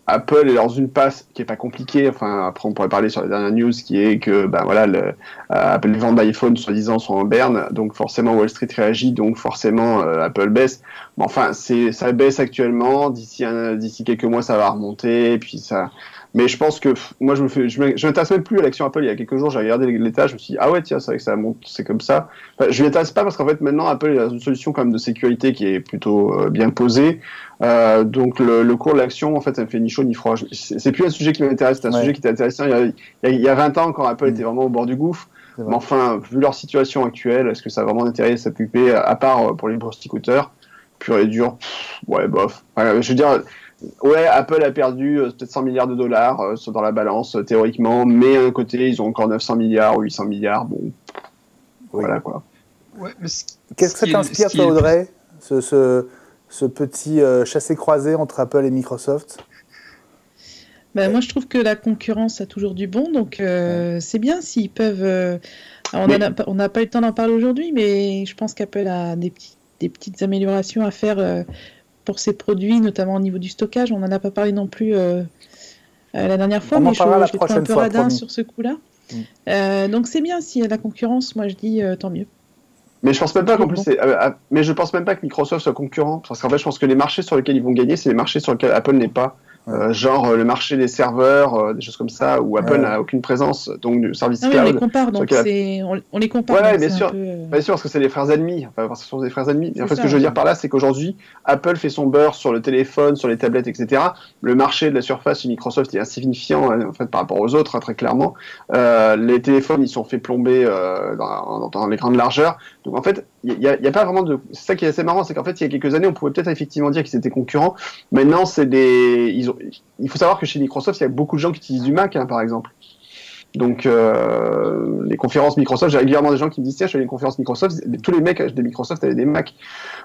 Speaker 4: Apple est dans une passe qui est pas compliquée. Enfin, après, on pourrait parler sur la dernière news qui est que, ben voilà, les ventes d'iPhone, soi-disant, sont en berne. Donc, forcément, Wall Street réagit. Donc, forcément, Apple baisse. Mais enfin, ça baisse actuellement. D'ici quelques mois, ça va remonter. Et puis, ça. Mais je pense que moi, je m'intéresse même plus à l'action Apple. Il y a quelques jours, j'ai regardé l'état, je me suis dit, ah ouais, tiens, c'est vrai que ça monte, c'est comme ça. Enfin, je m'y intéresse pas parce qu'en fait, maintenant, Apple a une solution quand même de sécurité qui est plutôt bien posée. Donc, le cours de l'action, en fait, ça me fait ni chaud ni froid. C'est plus un sujet qui m'intéresse, c'est un sujet qui était intéressant. Il y a 20 ans, quand Apple était vraiment au bord du gouffre. Mais enfin, vu leur situation actuelle, est-ce que ça a vraiment intérêt à s'occuper, à part pour les scooters, pur et dur, ouais, bof. Enfin, je veux dire. Ouais, Apple a perdu peut-être 100 milliards de dollars dans la balance, théoriquement, mais d'un côté, ils ont encore 900 milliards ou 800 milliards, bon, voilà quoi.
Speaker 3: Ouais, mais
Speaker 1: qu'est-ce que ça t'inspire, toi, Audrey, ce petit chassé-croisé entre Apple et Microsoft?
Speaker 2: Moi, je trouve que la concurrence a toujours du bon, donc c'est bien s'ils peuvent... on n'a pas eu le temps d'en parler aujourd'hui, mais je pense qu'Apple a des petites améliorations à faire... pour ses produits, notamment au niveau du stockage. On n'en a pas parlé non plus la dernière fois, mais je l'ai trouvé un peu radin sur ce coup-là. Donc c'est bien s'il y a de la concurrence, moi je dis tant mieux.
Speaker 4: Mais je pense même pas qu'en plus, mais je pense même pas que Microsoft soit concurrent, parce qu'en fait je pense que les marchés sur lesquels ils vont gagner, c'est les marchés sur lesquels Apple n'est pas. Genre le marché des serveurs, des choses comme ça, où Apple n'a aucune présence, donc du service cloud.
Speaker 2: On les compare, donc on les compare.
Speaker 4: Ouais, bien sûr, bien sûr, parce que c'est les frères ennemis. Enfin, ce sont des frères ennemis. Et en fait, ce que je veux dire par là, c'est qu'aujourd'hui, Apple fait son beurre sur le téléphone, sur les tablettes, etc. Le marché de la surface chez Microsoft est insignifiant, en fait, par rapport aux autres, très clairement. Les téléphones, ils sont fait plomber dans les grandes largeurs. Donc, en fait, il y a pas vraiment de. C'est ça qui est assez marrant, c'est qu'en fait, il y a quelques années, on pouvait peut-être effectivement dire qu'ils étaient concurrents. Maintenant, il faut savoir que chez Microsoft, il y a beaucoup de gens qui utilisent du Mac, par exemple. Donc, les conférences Microsoft, j'ai régulièrement des gens qui me disent, tiens, je fais une conférence Microsoft, tous les mecs de Microsoft avaient des Mac.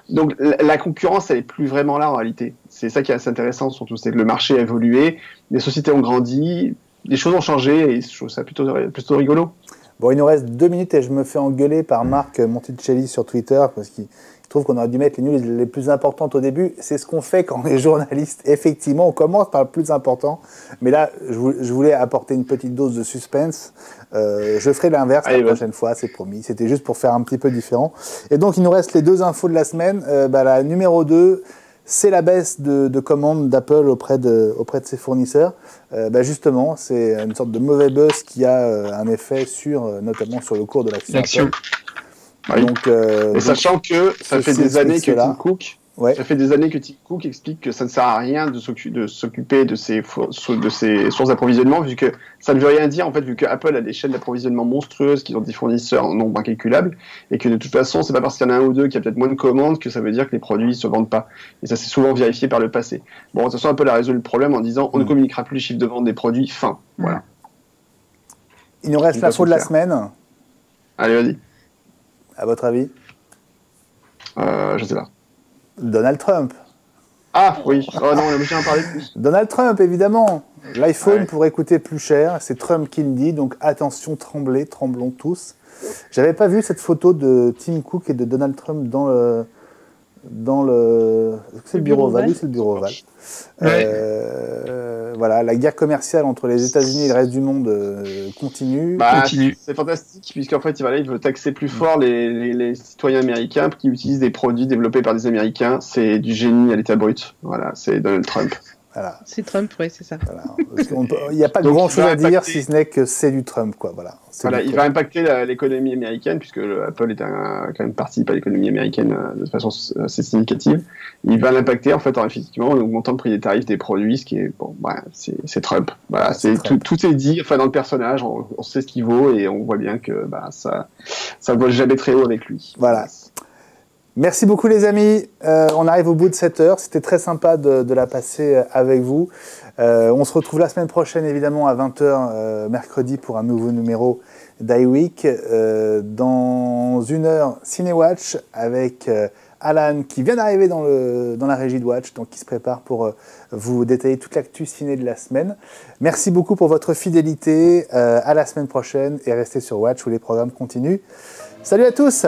Speaker 4: Donc, la concurrence, elle est plus vraiment là, en réalité. C'est ça qui est assez intéressant, surtout, c'est que le marché a évolué, les sociétés ont grandi, les choses ont changé, et je trouve ça plutôt rigolo.
Speaker 1: Bon, il nous reste 2 minutes et je me fais engueuler par Marc Monticelli sur Twitter parce qu'il trouve qu'on aurait dû mettre les news les plus importantes au début. C'est ce qu'on fait quand on est journaliste. Effectivement, on commence par le plus important. Mais là, je voulais apporter une petite dose de suspense. Je ferai l'inverse la prochaine fois, c'est promis. C'était juste pour faire un petit peu différent. Et donc, il nous reste les 2 infos de la semaine. La numéro 2... c'est la baisse de commandes d'Apple auprès de ses fournisseurs. Justement, c'est une sorte de mauvais buzz qui a un effet notamment sur le cours de l'action.
Speaker 4: Oui. Et sachant que ça fait des années que Tim Cook... Ça fait des années que Tim Cook explique que ça ne sert à rien de s'occuper de ses sources d'approvisionnement, vu que ça ne veut rien dire, en fait, vu que Apple a des chaînes d'approvisionnement monstrueuses, qu'ils ont des fournisseurs en nombre incalculable, et que de toute façon, c'est pas parce qu'il y en a un ou deux qui a peut-être moins de commandes que ça veut dire que les produits se vendent pas. Et ça s'est souvent vérifié par le passé. Bon, de toute façon, Apple a résolu le problème en disant on ne communiquera plus les chiffres de vente des produits, fin. Voilà.
Speaker 1: Il nous reste l'info de la semaine.
Speaker 4: Allez, vas-y.
Speaker 1: À votre avis?
Speaker 4: Je sais pas.
Speaker 1: Donald Trump.
Speaker 4: Ah oui, oh non, on a besoin d'en parler plus.
Speaker 1: Donald Trump, évidemment. L'iPhone pourrait coûter plus cher, c'est Trump qui le dit, donc attention, tremblons tous. J'avais pas vu cette photo de Tim Cook et de Donald Trump dans le c'est le bureau Oval, c'est le bureau Oval. Voilà, la guerre commerciale entre les États-Unis et le reste du monde continue.
Speaker 4: C'est fantastique puisqu'en fait, il veut taxer plus fort les citoyens américains qui utilisent des produits développés par des Américains. C'est du génie à l'état brut. Voilà, c'est Donald Trump.
Speaker 1: Voilà.
Speaker 2: C'est Trump, oui, c'est ça.
Speaker 1: Voilà. Il n'y a pas grand-chose à dire si ce n'est que c'est du Trump, quoi. Voilà.
Speaker 4: Il va impacter l'économie américaine puisque Apple est quand même participe à l'économie américaine de façon assez significative. Il va l'impacter en fait effectivement en augmentant le prix des tarifs des produits, ce qui est c'est Trump. Voilà, tout est dit. Enfin dans le personnage, on sait ce qu'il vaut et on voit bien que ça ne vole jamais très haut avec lui.
Speaker 1: Voilà. Merci beaucoup les amis, on arrive au bout de cette heure, c'était très sympa de la passer avec vous. On se retrouve la semaine prochaine évidemment à 20h mercredi pour un nouveau numéro d'iWeek. Dans 1 heure, CinéWatch avec Alan qui vient d'arriver dans la régie de Watch, donc qui se prépare pour vous détailler toute l'actu ciné de la semaine. Merci beaucoup pour votre fidélité, à la semaine prochaine et restez sur Watch où les programmes continuent. Salut à tous!